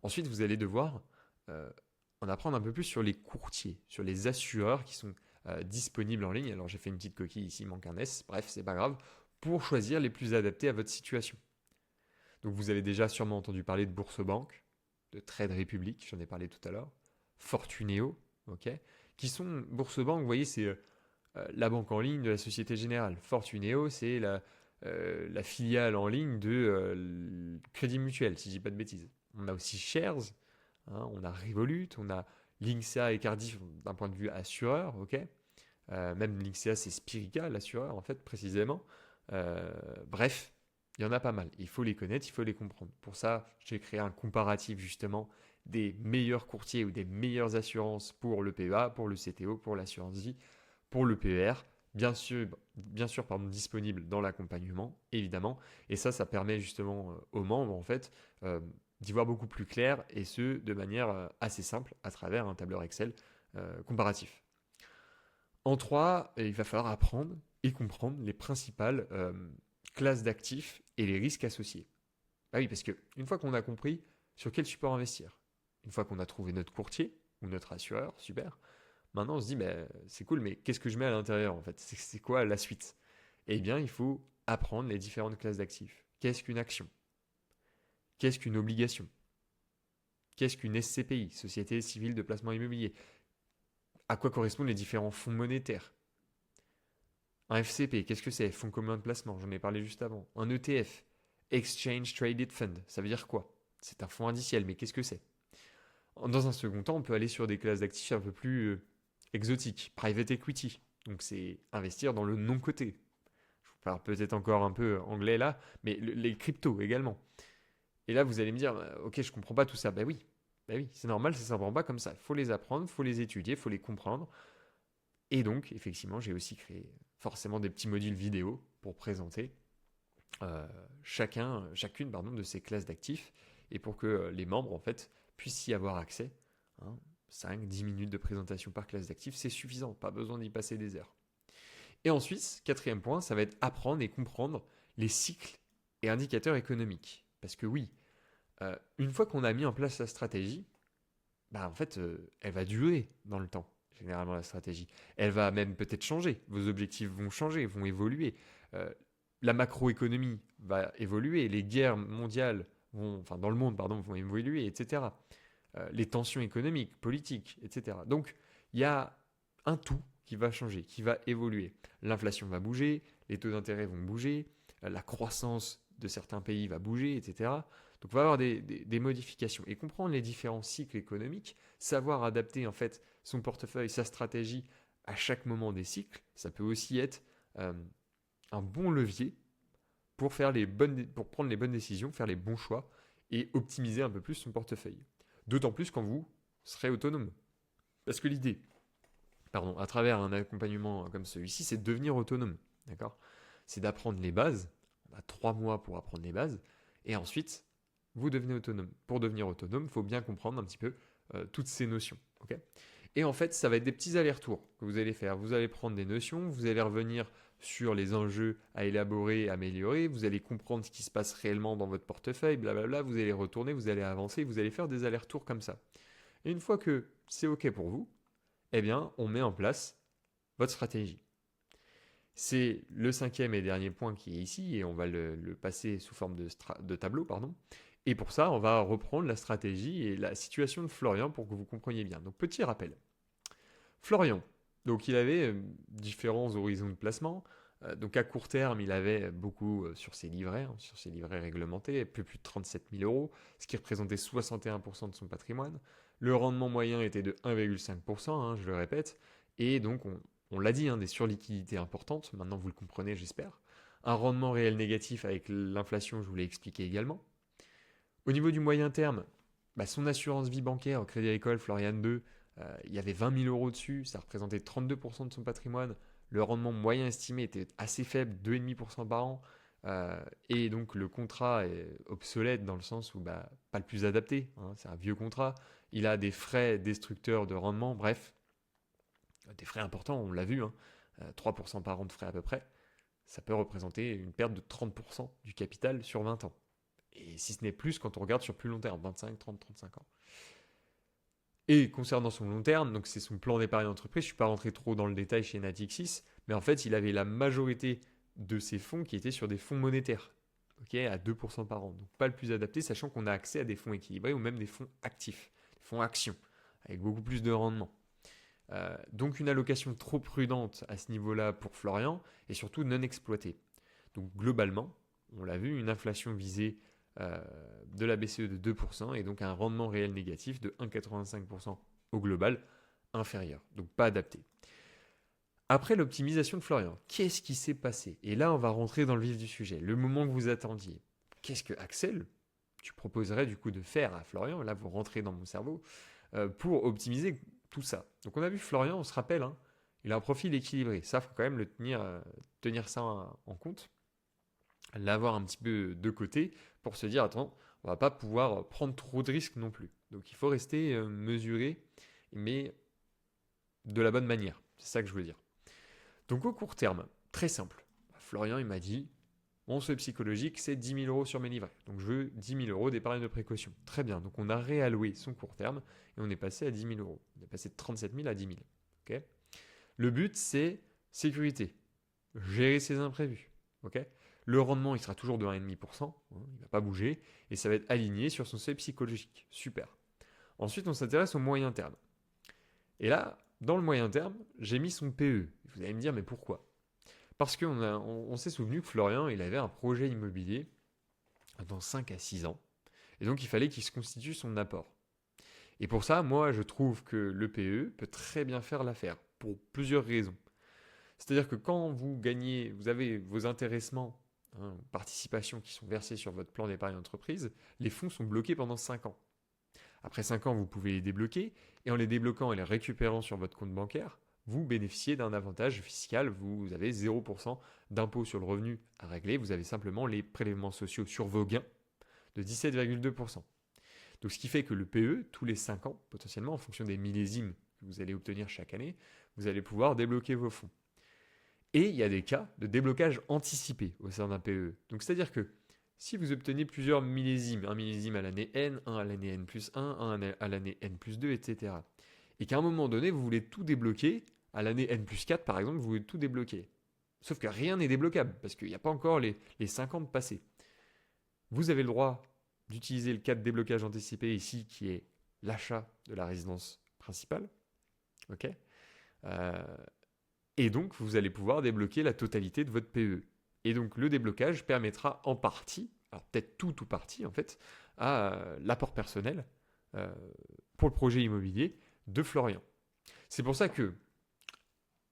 Ensuite, vous allez devoir en apprendre un peu plus sur les courtiers, sur les assureurs qui sont disponibles en ligne. Alors j'ai fait une petite coquille ici, il manque un S, bref, c'est pas grave, pour choisir les plus adaptés à votre situation. Donc vous avez déjà sûrement entendu parler de Bourse-Banque, de Trade Republic, j'en ai parlé tout à l'heure, Fortuneo, ok, qui sont Bourse-Banque, vous voyez, c'est la banque en ligne de la Société Générale. Fortuneo, c'est la filiale en ligne de Crédit Mutuel, si je dis pas de bêtises. On a aussi Shares, hein, on a Revolut, on a Linxa et Cardiff d'un point de vue assureur, ok. Même Linksea, c'est Spirica, l'assureur, en fait, précisément. Bref, il y en a pas mal. Il faut les connaître, il faut les comprendre. Pour ça, j'ai créé un comparatif, justement, des meilleurs courtiers ou des meilleures assurances pour le PEA, pour le CTO, pour l'assurance vie, pour le PER. Bien sûr pardon, disponible dans l'accompagnement, évidemment. Et ça permet justement aux membres, en fait, d'y voir beaucoup plus clair, et ce, de manière assez simple, à travers un tableur Excel comparatif. En 3, il va falloir apprendre et comprendre les principales classes d'actifs et les risques associés. Ah oui, parce qu'une fois qu'on a compris sur quel support investir, une fois qu'on a trouvé notre courtier ou notre assureur, super, maintenant on se dit, c'est cool, mais qu'est-ce que je mets à l'intérieur en fait? C'est quoi la suite? Eh bien, il faut apprendre les différentes classes d'actifs. Qu'est-ce qu'une action? Qu'est-ce qu'une obligation? Qu'est-ce qu'une SCPI, Société Civile de Placement Immobilier? À quoi correspondent les différents fonds monétaires? Un FCP, qu'est-ce que c'est? Fonds commun de placement, j'en ai parlé juste avant. Un ETF, Exchange Traded Fund, ça veut dire quoi? C'est un fonds indiciel, mais qu'est-ce que c'est? Dans un second temps, on peut aller sur des classes d'actifs un peu plus exotiques, private equity. Donc c'est investir dans le non coté. Je vous parle peut-être encore un peu anglais là, mais les cryptos également. Et là, vous allez me dire, ok, je comprends pas tout ça. Ben oui, c'est normal, ça ne s'apprend pas comme ça. Il faut les apprendre, il faut les étudier, il faut les comprendre. Et donc, effectivement, j'ai aussi créé forcément des petits modules vidéo pour présenter chacune de ces classes d'actifs et pour que les membres, en fait, puissent y avoir accès. Hein, 5-10 minutes de présentation par classe d'actifs, c'est suffisant, pas besoin d'y passer des heures. Et ensuite, quatrième point, ça va être apprendre et comprendre les cycles et indicateurs économiques. Parce que oui, une fois qu'on a mis en place la stratégie, en fait, elle va durer dans le temps, généralement la stratégie. Elle va même peut-être changer. Vos objectifs vont changer, vont évoluer. Euh, la macroéconomie va évoluer. Les guerres mondiales dans le monde, pardon, vont évoluer, etc. Les tensions économiques, politiques, etc. Donc, il y a un tout qui va changer, qui va évoluer. L'inflation va bouger, les taux d'intérêt vont bouger, la croissance de certains pays va bouger, etc. Donc, il va y avoir des modifications. Et comprendre les différents cycles économiques, savoir adapter en fait son portefeuille, sa stratégie à chaque moment des cycles, ça peut aussi être un bon levier pour prendre les bonnes décisions, faire les bons choix et optimiser un peu plus son portefeuille. D'autant plus quand vous serez autonome. Parce que l'idée, à travers un accompagnement comme celui-ci, c'est de devenir autonome. D'accord? C'est d'apprendre les bases. On a 3 mois pour apprendre les bases. Et ensuite, vous devenez autonome. Pour devenir autonome, il faut bien comprendre un petit peu toutes ces notions. Okay? Et en fait, ça va être des petits allers-retours que vous allez faire. Vous allez prendre des notions, vous allez revenir sur les enjeux à élaborer, à améliorer, vous allez comprendre ce qui se passe réellement dans votre portefeuille, blablabla, vous allez retourner, vous allez avancer, vous allez faire des allers-retours comme ça. Et une fois que c'est OK pour vous, eh bien, on met en place votre stratégie. C'est le cinquième et dernier point qui est ici, et on va le passer sous forme de tableau, pardon. Et pour ça, on va reprendre la stratégie et la situation de Florian pour que vous compreniez bien. Donc, petit rappel. Florian, donc il avait différents horizons de placement. Donc à court terme, il avait beaucoup sur ses livrets réglementés, un peu plus de 37 000 euros, ce qui représentait 61% de son patrimoine. Le rendement moyen était de 1,5%, je le répète. Et donc on l'a dit, des surliquidités importantes, maintenant vous le comprenez j'espère. Un rendement réel négatif avec l'inflation, je vous l'ai expliqué également. Au niveau du moyen terme, son assurance vie bancaire au Crédit Agricole Florian 2, il y avait 20 000 euros dessus, ça représentait 32% de son patrimoine. Le rendement moyen estimé était assez faible, 2,5% par an. Et donc le contrat est obsolète dans le sens où pas le plus adapté, c'est un vieux contrat. Il a des frais destructeurs de rendement, bref, des frais importants, on l'a vu, 3% par an de frais à peu près. Ça peut représenter une perte de 30% du capital sur 20 ans. Et si ce n'est plus quand on regarde sur plus long terme, 25, 30, 35 ans. Et concernant son long terme, donc c'est son plan d'épargne d'entreprise, je ne suis pas rentré trop dans le détail chez Natixis, mais en fait il avait la majorité de ses fonds qui étaient sur des fonds monétaires, à 2% par an. Donc pas le plus adapté, sachant qu'on a accès à des fonds équilibrés ou même des fonds actifs, des fonds actions, avec beaucoup plus de rendement. Donc une allocation trop prudente à ce niveau-là pour Florian, et surtout non exploitée. Donc globalement, on l'a vu, une inflation visée de la BCE de 2% et donc un rendement réel négatif de 1,85% au global inférieur, donc pas adapté. Après l'optimisation de Florian, qu'est-ce qui s'est passé? Et là, on va rentrer dans le vif du sujet, le moment que vous attendiez. Qu'est-ce que Axel, tu proposerais du coup de faire à Florian? Là, vous rentrez dans mon cerveau pour optimiser tout ça. Donc on a vu Florian, on se rappelle, hein, il a un profil équilibré. Ça, faut quand même tenir ça en compte, l'avoir un petit peu de côté pour se dire, attends, on va pas pouvoir prendre trop de risques non plus. Donc il faut rester mesuré, mais de la bonne manière. C'est ça que je veux dire. Donc au court terme, très simple. Florian, il m'a dit, mon seuil psychologique, c'est 10 000 euros sur mes livrets. Donc je veux 10 000 euros d'épargne de précaution. Très bien. Donc on a réalloué son court terme et on est passé à 10 000 euros. On est passé de 37 000 à 10 000. Okay. Le but, c'est sécurité. Gérer ses imprévus. Okay. Le rendement, il sera toujours de 1,5%. Il ne va pas bouger. Et ça va être aligné sur son seuil psychologique. Super. Ensuite, on s'intéresse au moyen terme. Et là, dans le moyen terme, j'ai mis son PE. Vous allez me dire, mais pourquoi? Parce qu'on s'est souvenu que Florian, il avait un projet immobilier dans 5 à 6 ans. Et donc, il fallait qu'il se constitue son apport. Et pour ça, moi, je trouve que le PE peut très bien faire l'affaire, pour plusieurs raisons. C'est-à-dire que quand vous gagnez, vous avez vos intéressements, participations qui sont versés sur votre plan d'épargne entreprise, les fonds sont bloqués pendant 5 ans. Après 5 ans, vous pouvez les débloquer, et en les débloquant et les récupérant sur votre compte bancaire, vous bénéficiez d'un avantage fiscal, vous avez 0% d'impôt sur le revenu à régler, vous avez simplement les prélèvements sociaux sur vos gains de 17,2%. Donc ce qui fait que le PE, tous les 5 ans, potentiellement en fonction des millésimes que vous allez obtenir chaque année, vous allez pouvoir débloquer vos fonds. Et il y a des cas de déblocage anticipé au sein d'un PE. Donc c'est-à-dire que si vous obtenez plusieurs millésimes, un millésime à l'année N, un à l'année N plus 1, un à l'année N plus 2, etc. Et qu'à un moment donné, vous voulez tout débloquer, à l'année N plus 4 par exemple, vous voulez tout débloquer. Sauf que rien n'est débloquable, parce qu'il n'y a pas encore les 5 ans de passé. Vous avez le droit d'utiliser le cas de déblocage anticipé ici, qui est l'achat de la résidence principale. Ok. Et donc, vous allez pouvoir débloquer la totalité de votre PE. Et donc, le déblocage permettra en partie, alors peut-être tout ou partie en fait, à l'apport personnel pour le projet immobilier de Florian. C'est pour ça que,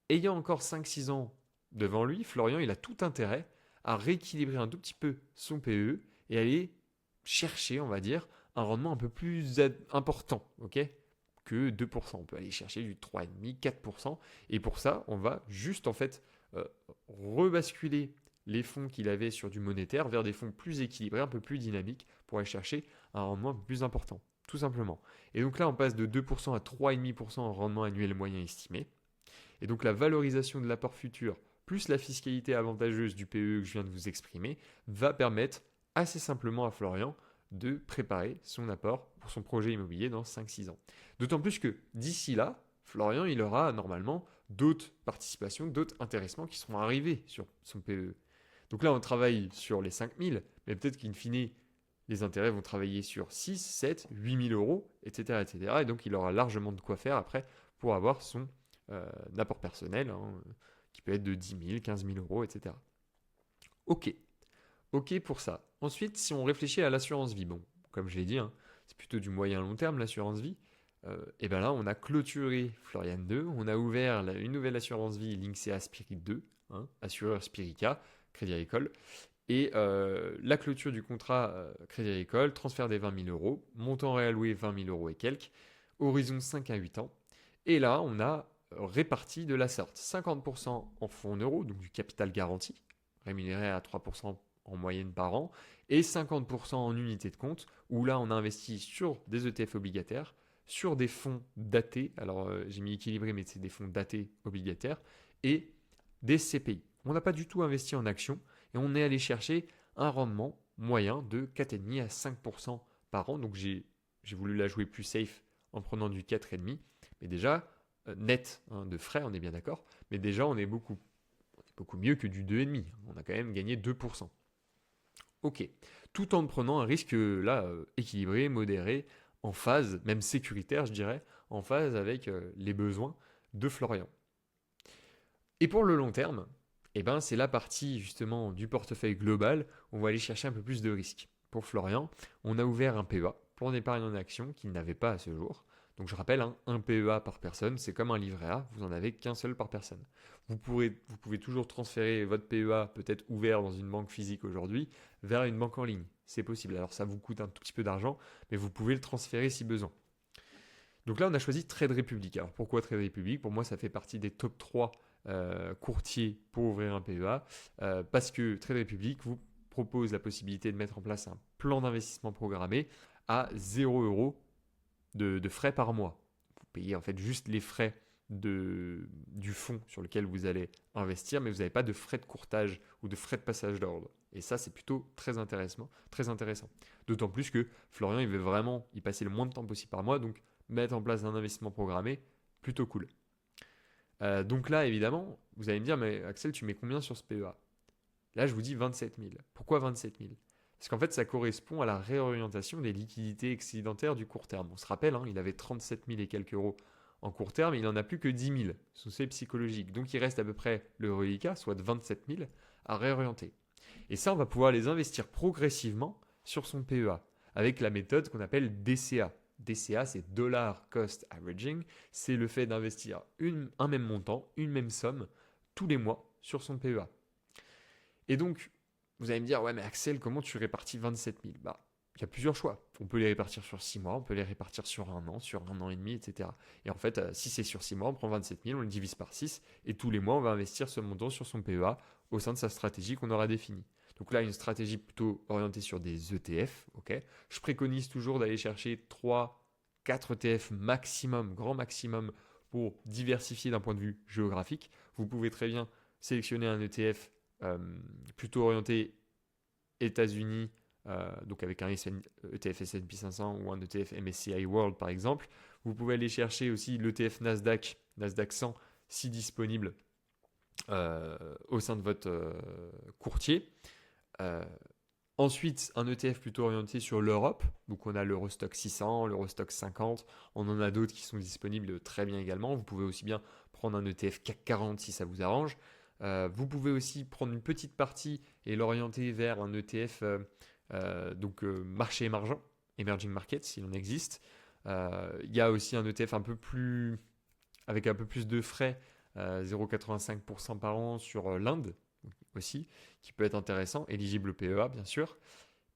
ayant encore 5-6 ans devant lui, Florian, il a tout intérêt à rééquilibrer un tout petit peu son PE et aller chercher, on va dire, un rendement un peu plus important, ok, que 2%. On peut aller chercher du 3,5, 4%. Et pour ça, on va juste en fait rebasculer les fonds qu'il avait sur du monétaire vers des fonds plus équilibrés, un peu plus dynamiques, pour aller chercher un rendement un peu plus important, tout simplement. Et donc là, on passe de 2% à 3,5% en rendement annuel moyen estimé. Et donc la valorisation de l'apport futur, plus la fiscalité avantageuse du PE que je viens de vous exprimer, va permettre assez simplement à Florian de préparer son apport pour son projet immobilier dans 5-6 ans. D'autant plus que d'ici là, Florian, il aura normalement d'autres participations, d'autres intéressements qui seront arrivés sur son PE. Donc là, on travaille sur les 5 000, mais peut-être qu'in fine, les intérêts vont travailler sur 6, 7, 8 000 euros, etc., etc. Et donc, il aura largement de quoi faire après pour avoir son apport personnel, qui peut être de 10 000, 15 000 euros, etc. Ok pour ça. Ensuite, si on réfléchit à l'assurance vie, bon, comme je l'ai dit, c'est plutôt du moyen long terme l'assurance vie. Et bien là, on a clôturé Florian 2, on a ouvert une nouvelle assurance vie Linksea Spirit 2, assureur Spirica, Crédit Agricole. Et la clôture du contrat Crédit Agricole, transfert des 20 000 euros, montant réalloué 20 000 euros et quelques, horizon 5 à 8 ans. Et là, on a réparti de la sorte 50% en fonds en euros, donc du capital garanti, rémunéré à 3% en moyenne par an, et 50% en unités de compte, où là on a investi sur des ETF obligataires, sur des fonds datés, alors j'ai mis équilibré mais c'est des fonds datés obligataires, et des CPI. On n'a pas du tout investi en actions, et on est allé chercher un rendement moyen de 4,5 à 5% par an, donc j'ai voulu la jouer plus safe en prenant du 4,5, mais déjà, net de frais, on est bien d'accord, mais déjà on est beaucoup mieux que du 2,5, on a quand même gagné 2%. Ok, tout en prenant un risque là équilibré, modéré, en phase, même sécuritaire je dirais, en phase avec les besoins de Florian. Et pour le long terme, c'est la partie justement du portefeuille global où on va aller chercher un peu plus de risques. Pour Florian, on a ouvert un PEA, plan d'épargne en action, qu'il n'avait pas à ce jour. Donc je rappelle, hein, un PEA par personne, c'est comme un livret A, vous n'en avez qu'un seul par personne. Vous pouvez toujours transférer votre PEA, peut-être ouvert dans une banque physique aujourd'hui, vers une banque en ligne. C'est possible. Alors ça vous coûte un tout petit peu d'argent, mais vous pouvez le transférer si besoin. Donc là, on a choisi Trade Republic. Alors pourquoi Trade Republic? Pour moi, ça fait partie des top 3 courtiers pour ouvrir un PEA, parce que Trade Republic vous propose la possibilité de mettre en place un plan d'investissement programmé à 0 € de frais par mois. Vous payez en fait juste les frais du fonds sur lequel vous allez investir, mais vous n'avez pas de frais de courtage ou de frais de passage d'ordre. Et ça, c'est plutôt très intéressant. Très intéressant. D'autant plus que Florian, il veut vraiment y passer le moins de temps possible par mois, donc mettre en place un investissement programmé, plutôt cool. Donc là, évidemment, vous allez me dire, mais Axel, tu mets combien sur ce PEA? Là, je vous dis 27 000. Pourquoi 27 000? Parce qu'en fait, ça correspond à la réorientation des liquidités excédentaires du court terme. On se rappelle, hein, il avait 37 000 et quelques euros en court terme, il n'en a plus que 10 000 sous ces psychologiques. Donc il reste à peu près le reliquat, soit de 27 000, à réorienter. Et ça, on va pouvoir les investir progressivement sur son PEA, avec la méthode qu'on appelle DCA. DCA, c'est Dollar Cost Averaging, c'est le fait d'investir un même montant, une même somme, tous les mois sur son PEA. Et donc, vous allez me dire, ouais, mais Axel, comment tu répartis 27 000? Bah, il y a plusieurs choix. On peut les répartir sur 6 mois, on peut les répartir sur sur 1 an et demi, etc. Et en fait, si c'est sur 6 mois, on prend 27 000, on le divise par 6, et tous les mois, on va investir ce montant sur son PEA au sein de sa stratégie qu'on aura définie. Donc là, une stratégie plutôt orientée sur des ETF. Ok. Je préconise toujours d'aller chercher 3, 4 ETF maximum, grand maximum, pour diversifier d'un point de vue géographique. Vous pouvez très bien sélectionner un ETF plutôt orienté États-Unis, donc avec un ETF S&P 500 ou un ETF MSCI World par exemple. Vous pouvez aller chercher aussi l'ETF Nasdaq 100 si disponible au sein de votre courtier. Ensuite, un ETF plutôt orienté sur l'Europe. Donc on a l'Eurostock 600, l'Eurostock 50. On en a d'autres qui sont disponibles très bien également. Vous pouvez aussi bien prendre un ETF CAC 40 si ça vous arrange. Vous pouvez aussi prendre une petite partie et l'orienter vers un ETF marché émergent, emerging markets s'il en existe. Il y a aussi un ETF avec un peu plus de frais, 0,85% par an sur l'Inde aussi, qui peut être intéressant, éligible au PEA bien sûr.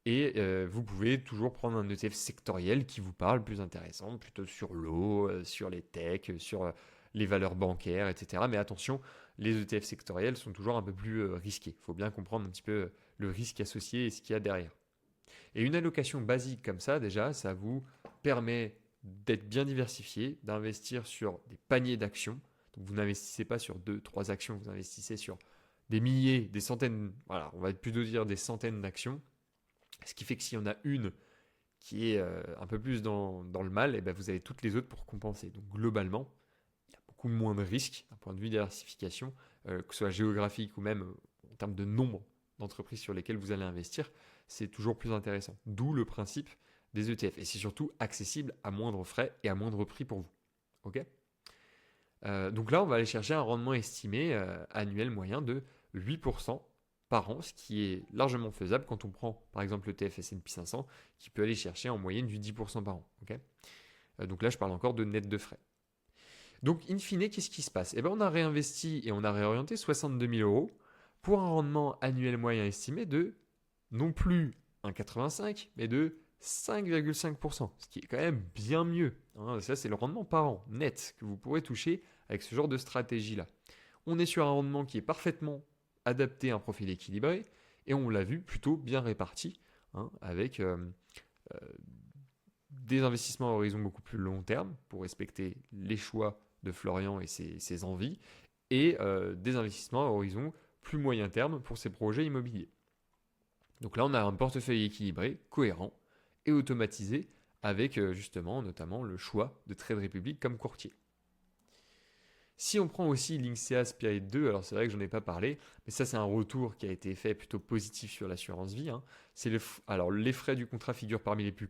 Et vous pouvez toujours prendre un ETF sectoriel qui vous parle, plus intéressant, plutôt sur l'eau, sur les techs, sur les valeurs bancaires, etc. Mais attention, les ETF sectoriels sont toujours un peu plus risqués. Il faut bien comprendre un petit peu le risque associé et ce qu'il y a derrière. Et une allocation basique comme ça, déjà, ça vous permet d'être bien diversifié, d'investir sur des paniers d'actions. Donc vous n'investissez pas sur 2, 3 actions, vous investissez sur des milliers, des centaines, voilà, on va plutôt dire des centaines d'actions. Ce qui fait que s'il y en a une qui est un peu plus dans le mal, et ben vous avez toutes les autres pour compenser. Donc globalement, il y a beaucoup moins de risques d'un point de vue diversification, que ce soit géographique ou même en termes de nombre d'entreprises sur lesquelles vous allez investir, c'est toujours plus intéressant. D'où le principe des ETF. Et c'est surtout accessible à moindre frais et à moindre prix pour vous. Ok. Donc là, on va aller chercher un rendement estimé annuel moyen de 8% par an, ce qui est largement faisable quand on prend par exemple le TF S&P 500 qui peut aller chercher en moyenne du 10% par an. Okay. Donc là, je parle encore de net de frais. Donc, in fine, qu'est-ce qui se passe? Eh bien, on a réinvesti et on a réorienté 62 000 € pour un rendement annuel moyen estimé de non plus 1,85, mais de 5,5%, ce qui est quand même bien mieux. Hein. Ça, c'est le rendement par an net que vous pourrez toucher avec ce genre de stratégie-là. On est sur un rendement qui est parfaitement adapté à un profil équilibré et on l'a vu plutôt bien réparti, hein, avec des investissements à horizon beaucoup plus long terme pour respecter les choix de Florian et ses envies, et des investissements à horizon plus moyen terme pour ses projets immobiliers. Donc là, on a un portefeuille équilibré, cohérent et automatisé avec justement notamment le choix de Trade Republic comme courtier. Si on prend aussi Lynxea Spirit 2, alors c'est vrai que j'en ai pas parlé, mais ça c'est un retour qui a été fait plutôt positif sur l'assurance vie. Hein. Alors les frais du contrat figurent parmi les plus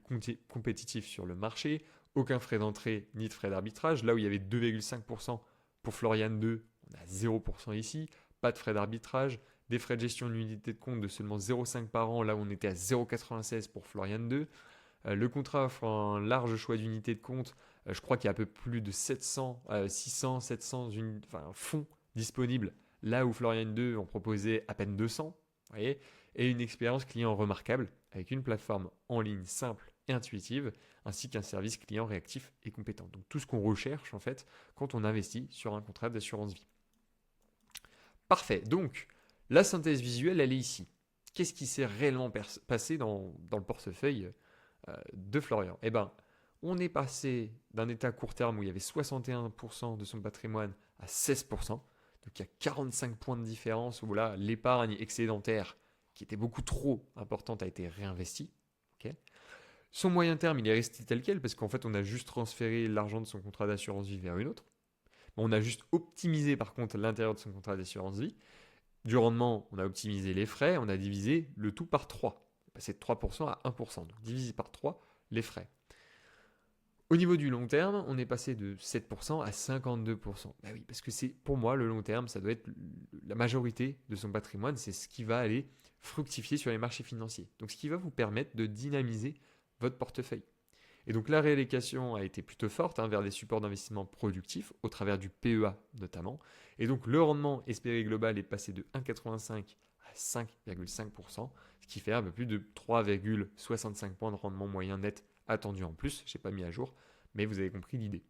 compétitifs sur le marché, aucun frais d'entrée ni de frais d'arbitrage. Là où il y avait 2,5% pour Florian 2, on a 0% ici, pas de frais d'arbitrage, des frais de gestion de l'unité de compte de seulement 0,5 par an, là où on était à 0,96 pour Florian 2. Le contrat offre un large choix d'unités de compte. Je crois qu'il y a un peu plus de 700, 600, 700 fonds disponibles, là où Florian 2 en proposait à peine 200. Vous voyez, et une expérience client remarquable avec une plateforme en ligne simple et intuitive, ainsi qu'un service client réactif et compétent. Donc tout ce qu'on recherche en fait quand on investit sur un contrat d'assurance vie. Parfait, donc la synthèse visuelle, elle est ici. Qu'est-ce qui s'est réellement passé dans le portefeuille de Florian? Eh bien, on est passé d'un état court terme où il y avait 61% de son patrimoine à 16%. Donc il y a 45 points de différence où là, l'épargne excédentaire, qui était beaucoup trop importante, a été réinvestie. Okay. Son moyen terme, il est resté tel quel parce qu'en fait, on a juste transféré l'argent de son contrat d'assurance vie vers une autre. On a juste optimisé par contre l'intérieur de son contrat d'assurance vie. Du rendement, on a optimisé les frais, on a divisé le tout par 3. On est passé de 3% à 1%. Donc divisé par 3 les frais. Au niveau du long terme, on est passé de 7% à 52%. Bah oui, parce que c'est pour moi le long terme, ça doit être la majorité de son patrimoine, c'est ce qui va aller fructifier sur les marchés financiers. Donc ce qui va vous permettre de dynamiser votre portefeuille. Et donc la réallocation a été plutôt forte vers des supports d'investissement productifs au travers du PEA notamment. Et donc le rendement espéré global est passé de 1,85 à 5,5%, ce qui fait un peu plus de 3,65 points de rendement moyen net attendu en plus. Je n'ai pas mis à jour, mais vous avez compris l'idée.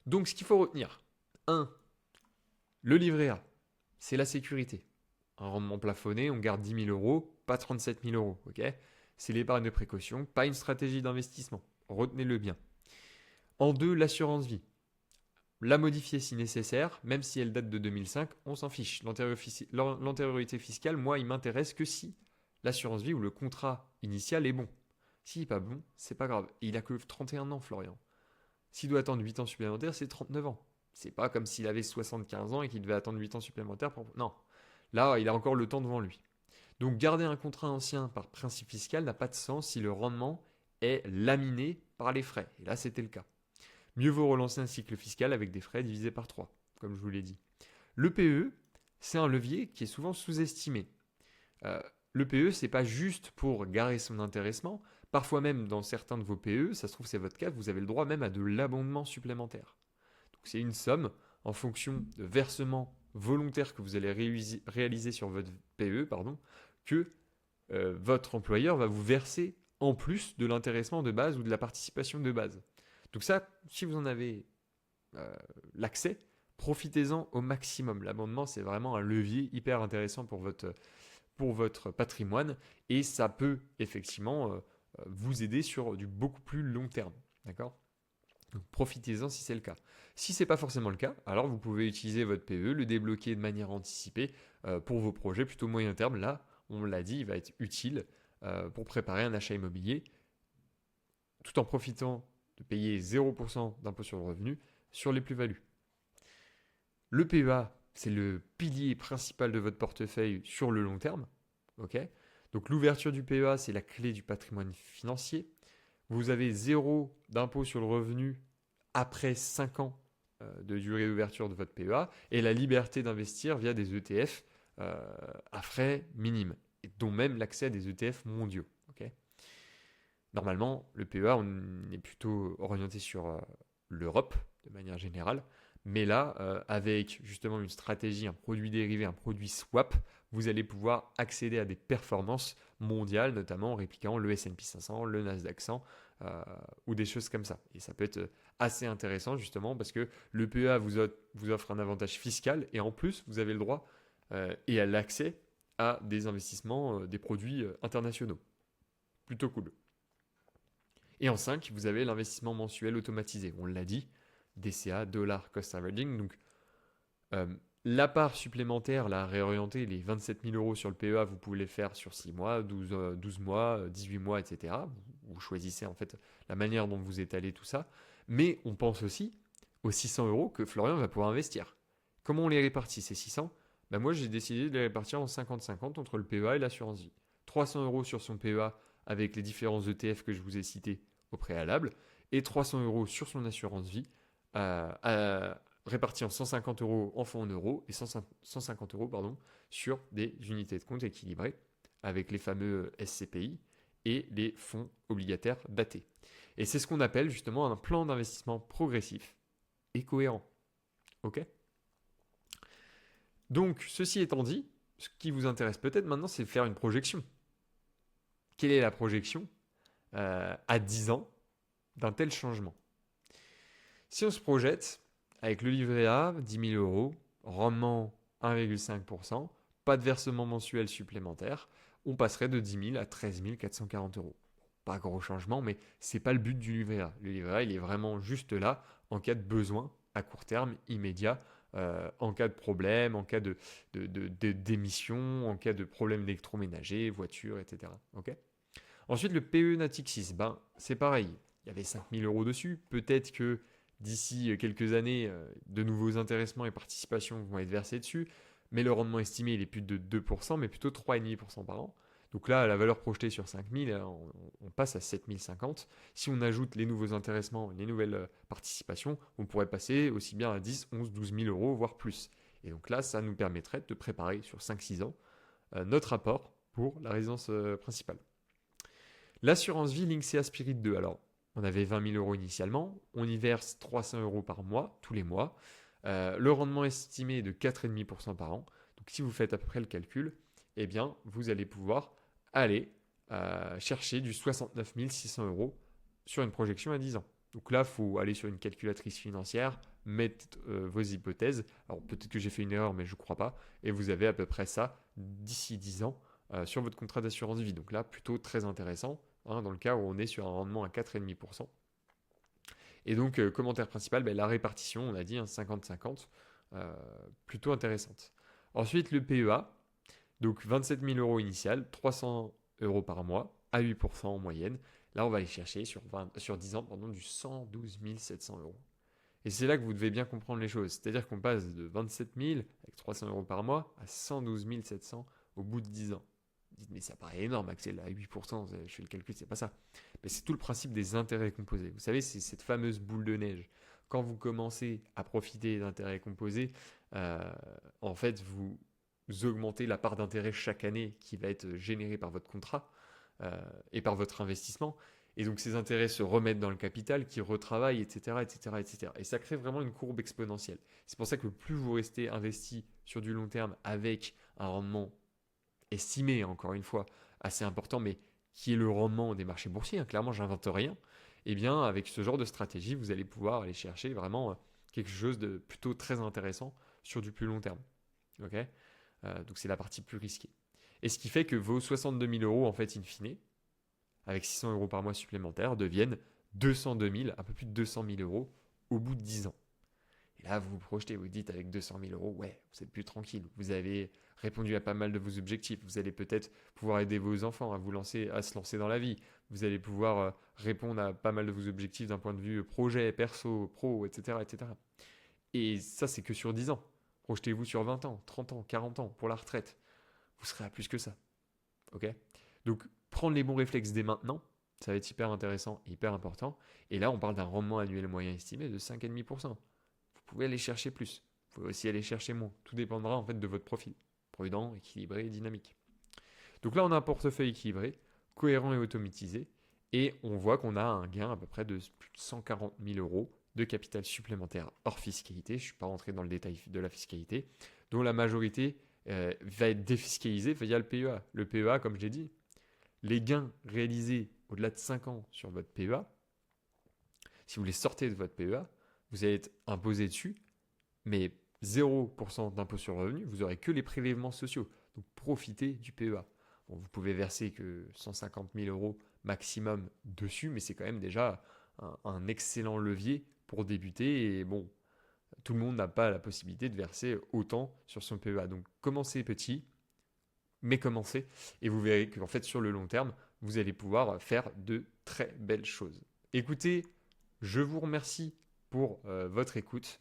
Donc ce qu'il faut retenir, 1. Le livret A, c'est la sécurité. Un rendement plafonné, on garde 10 000 euros, pas 37 000 euros. Okay, c'est l'épargne de précaution, pas une stratégie d'investissement. Retenez-le bien. En 2, l'assurance vie. La modifier si nécessaire, même si elle date de 2005, on s'en fiche. L'antériorité fiscale, moi, il m'intéresse que si l'assurance vie ou le contrat initial est bon. S'il n'est pas bon, c'est pas grave. Et il a que 31 ans, Florian. S'il doit attendre 8 ans supplémentaires, c'est 39 ans. C'est pas comme s'il avait 75 ans et qu'il devait attendre 8 ans supplémentaires pour... Non. Là, il a encore le temps devant lui. Donc garder un contrat ancien par principe fiscal n'a pas de sens si le rendement est laminé par les frais. Et là, c'était le cas. Mieux vaut relancer un cycle fiscal avec des frais divisés par 3, comme je vous l'ai dit. Le PE, c'est un levier qui est souvent sous-estimé. Le PE, c'est pas juste pour garer son intéressement. Parfois même, dans certains de vos PE, ça se trouve c'est votre cas, vous avez le droit même à de l'abondement supplémentaire. Donc c'est une somme en fonction de versements volontaires que vous allez réaliser sur votre PE, que votre employeur va vous verser en plus de l'intéressement de base ou de la participation de base. Donc ça, si vous en avez l'accès, profitez-en au maximum. L'abondement, c'est vraiment un levier hyper intéressant pour votre patrimoine et ça peut effectivement vous aider sur du beaucoup plus long terme. D'accord ? Donc profitez-en si c'est le cas. Si ce n'est pas forcément le cas, alors vous pouvez utiliser votre PE, le débloquer de manière anticipée pour vos projets plutôt moyen terme. Là, on l'a dit, il va être utile pour préparer un achat immobilier tout en profitant de payer 0% d'impôt sur le revenu sur les plus-values. Le PEA, c'est le pilier principal de votre portefeuille sur le long terme. Okay, donc l'ouverture du PEA, c'est la clé du patrimoine financier. Vous avez 0 d'impôt sur le revenu après 5 ans de durée d'ouverture de votre PEA et la liberté d'investir via des ETF à frais minimes, et dont même l'accès à des ETF mondiaux. Okay, normalement, le PEA, on est plutôt orienté sur l'Europe de manière générale. Mais là, avec justement une stratégie, un produit dérivé, un produit swap, vous allez pouvoir accéder à des performances mondiales, notamment en répliquant le S&P 500, le Nasdaq 100 ou des choses comme ça. Et ça peut être assez intéressant justement parce que le PEA vous offre un avantage fiscal et en plus, vous avez le droit et à l'accès à des investissements, des produits internationaux. Plutôt cool. Et en 5, vous avez l'investissement mensuel automatisé. On l'a dit, DCA, Dollar Cost Averaging. Donc, la part supplémentaire, la réorienter, les 27 000 euros sur le PEA, vous pouvez les faire sur 6 mois, 12 mois, 18 mois, etc. Vous choisissez en fait la manière dont vous étalez tout ça. Mais on pense aussi aux 600 euros que Florian va pouvoir investir. Comment on les répartit ces 600 ? Moi, j'ai décidé de les répartir en 50-50 entre le PEA et l'assurance vie. 300 euros sur son PEA avec les différents ETF que je vous ai cités au préalable et 300 euros sur son assurance vie répartis en 150 euros en fonds en euros et 150 euros sur des unités de compte équilibrées avec les fameux SCPI et les fonds obligataires datés. Et c'est ce qu'on appelle justement un plan d'investissement progressif et cohérent. Ok ? Donc, ceci étant dit, ce qui vous intéresse peut-être maintenant, c'est de faire une projection. Quelle est la projection à 10 ans d'un tel changement? Si on se projette avec le livret A, 10 000 euros, rendement 1,5%, pas de versement mensuel supplémentaire, on passerait de 10 000 à 13 440 euros. Pas gros changement, mais c'est pas le but du livret A. Le livret A, il est vraiment juste là en cas de besoin à court terme, immédiat, en cas de problème, en cas de d'émission, en cas de problème électroménager, voiture, etc. Ok. Ensuite, le PE Natixis, ben, c'est pareil. Il y avait 5 000 euros dessus. Peut-être que d'ici quelques années, de nouveaux intéressements et participations vont être versés dessus. Mais le rendement estimé, il est plus de 2%, mais plutôt 3,5% par an. Donc là, la valeur projetée sur 5 000, on passe à 7 050. Si on ajoute les nouveaux intéressements, les nouvelles participations, on pourrait passer aussi bien à 10, 11, 12 000 euros, voire plus. Et donc là, ça nous permettrait de préparer sur 5-6 ans notre apport pour la résidence principale. L'assurance vie Linksea Spirit 2, alors on avait 20 000 euros initialement, on y verse 300 euros par mois, tous les mois. Le rendement estimé est de 4,5% par an. Donc si vous faites à peu près le calcul, eh bien vous allez pouvoir aller chercher du 69 600 euros sur une projection à 10 ans. Donc là, il faut aller sur une calculatrice financière, mettre vos hypothèses. Alors peut-être que j'ai fait une erreur, mais je ne crois pas. Et vous avez à peu près ça d'ici 10 ans sur votre contrat d'assurance vie. Donc là, plutôt très intéressant, hein, dans le cas où on est sur un rendement à 4,5%. Et donc, commentaire principal, la répartition, on a dit, 50-50, plutôt intéressante. Ensuite, le PEA, donc 27 000 euros initial, 300 euros par mois, à 8% en moyenne. Là, on va aller chercher sur 10 ans du 112 700 euros. Et c'est là que vous devez bien comprendre les choses. C'est-à-dire qu'on passe de 27 000 avec 300 euros par mois à 112 700 au bout de 10 ans. Vous dites, mais ça paraît énorme, Axel, à 8%, je fais le calcul, c'est pas ça. Mais c'est tout le principe des intérêts composés. Vous savez, c'est cette fameuse boule de neige. Quand vous commencez à profiter d'intérêts composés, en fait, vous augmentez la part d'intérêt chaque année qui va être générée par votre contrat et par votre investissement. Et donc ces intérêts se remettent dans le capital, qui retravaillent, etc., etc., etc. Et ça crée vraiment une courbe exponentielle. C'est pour ça que plus vous restez investi sur du long terme avec un rendement estimé, encore une fois, assez important, mais qui est le rendement des marchés boursiers, hein, clairement, j'invente rien, et bien avec ce genre de stratégie, vous allez pouvoir aller chercher vraiment quelque chose de plutôt très intéressant sur du plus long terme. Okay, donc c'est la partie plus risquée. Et ce qui fait que vos 62 000 euros, en fait, in fine, avec 600 euros par mois supplémentaires, deviennent 202 000, un peu plus de 200 000 euros au bout de 10 ans. Et là, vous vous projetez, vous dites avec 200 000 euros, ouais, vous êtes plus tranquille. Vous avez répondu à pas mal de vos objectifs. Vous allez peut-être pouvoir aider vos enfants à se lancer dans la vie. Vous allez pouvoir répondre à pas mal de vos objectifs d'un point de vue projet, perso, pro, etc., etc. Et ça, c'est que sur 10 ans. Projetez-vous sur 20 ans, 30 ans, 40 ans pour la retraite. Vous serez à plus que ça. Ok ? Donc, prendre les bons réflexes dès maintenant, ça va être hyper intéressant et hyper important. Et là, on parle d'un rendement annuel moyen estimé de 5,5%. Vous pouvez aller chercher plus. Vous pouvez aussi aller chercher moins. Tout dépendra en fait de votre profil. Prudent, équilibré et dynamique. Donc là, on a un portefeuille équilibré, cohérent et automatisé. Et on voit qu'on a un gain à peu près de plus de 140 000 euros de capital supplémentaire hors fiscalité. Je ne suis pas rentré dans le détail de la fiscalité, dont la majorité va être défiscalisée via le PEA. Le PEA, comme je l'ai dit, les gains réalisés au-delà de 5 ans sur votre PEA, si vous les sortez de votre PEA, vous allez être imposé dessus, mais 0% d'impôt sur le revenu, vous n'aurez que les prélèvements sociaux. Donc profitez du PEA. Bon, vous pouvez verser que 150 000 euros maximum dessus, mais c'est quand même déjà un excellent levier pour débuter. Et bon, tout le monde n'a pas la possibilité de verser autant sur son PEA. Donc commencez petit, mais commencez, et vous verrez qu'en fait sur le long terme, vous allez pouvoir faire de très belles choses. Écoutez, je vous remercie pour votre écoute.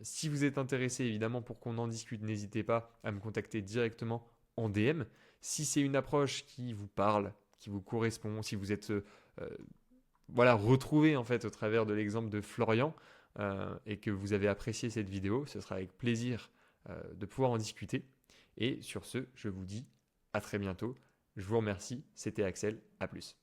Si vous êtes intéressé évidemment pour qu'on en discute, n'hésitez pas à me contacter directement en DM. Si c'est une approche qui vous parle, qui vous correspond, si vous êtes retrouvé en fait au travers de l'exemple de Florian et que vous avez apprécié cette vidéo, ce sera avec plaisir de pouvoir en discuter. Et sur ce, je vous dis à très bientôt. Je vous remercie, c'était Axel, à plus.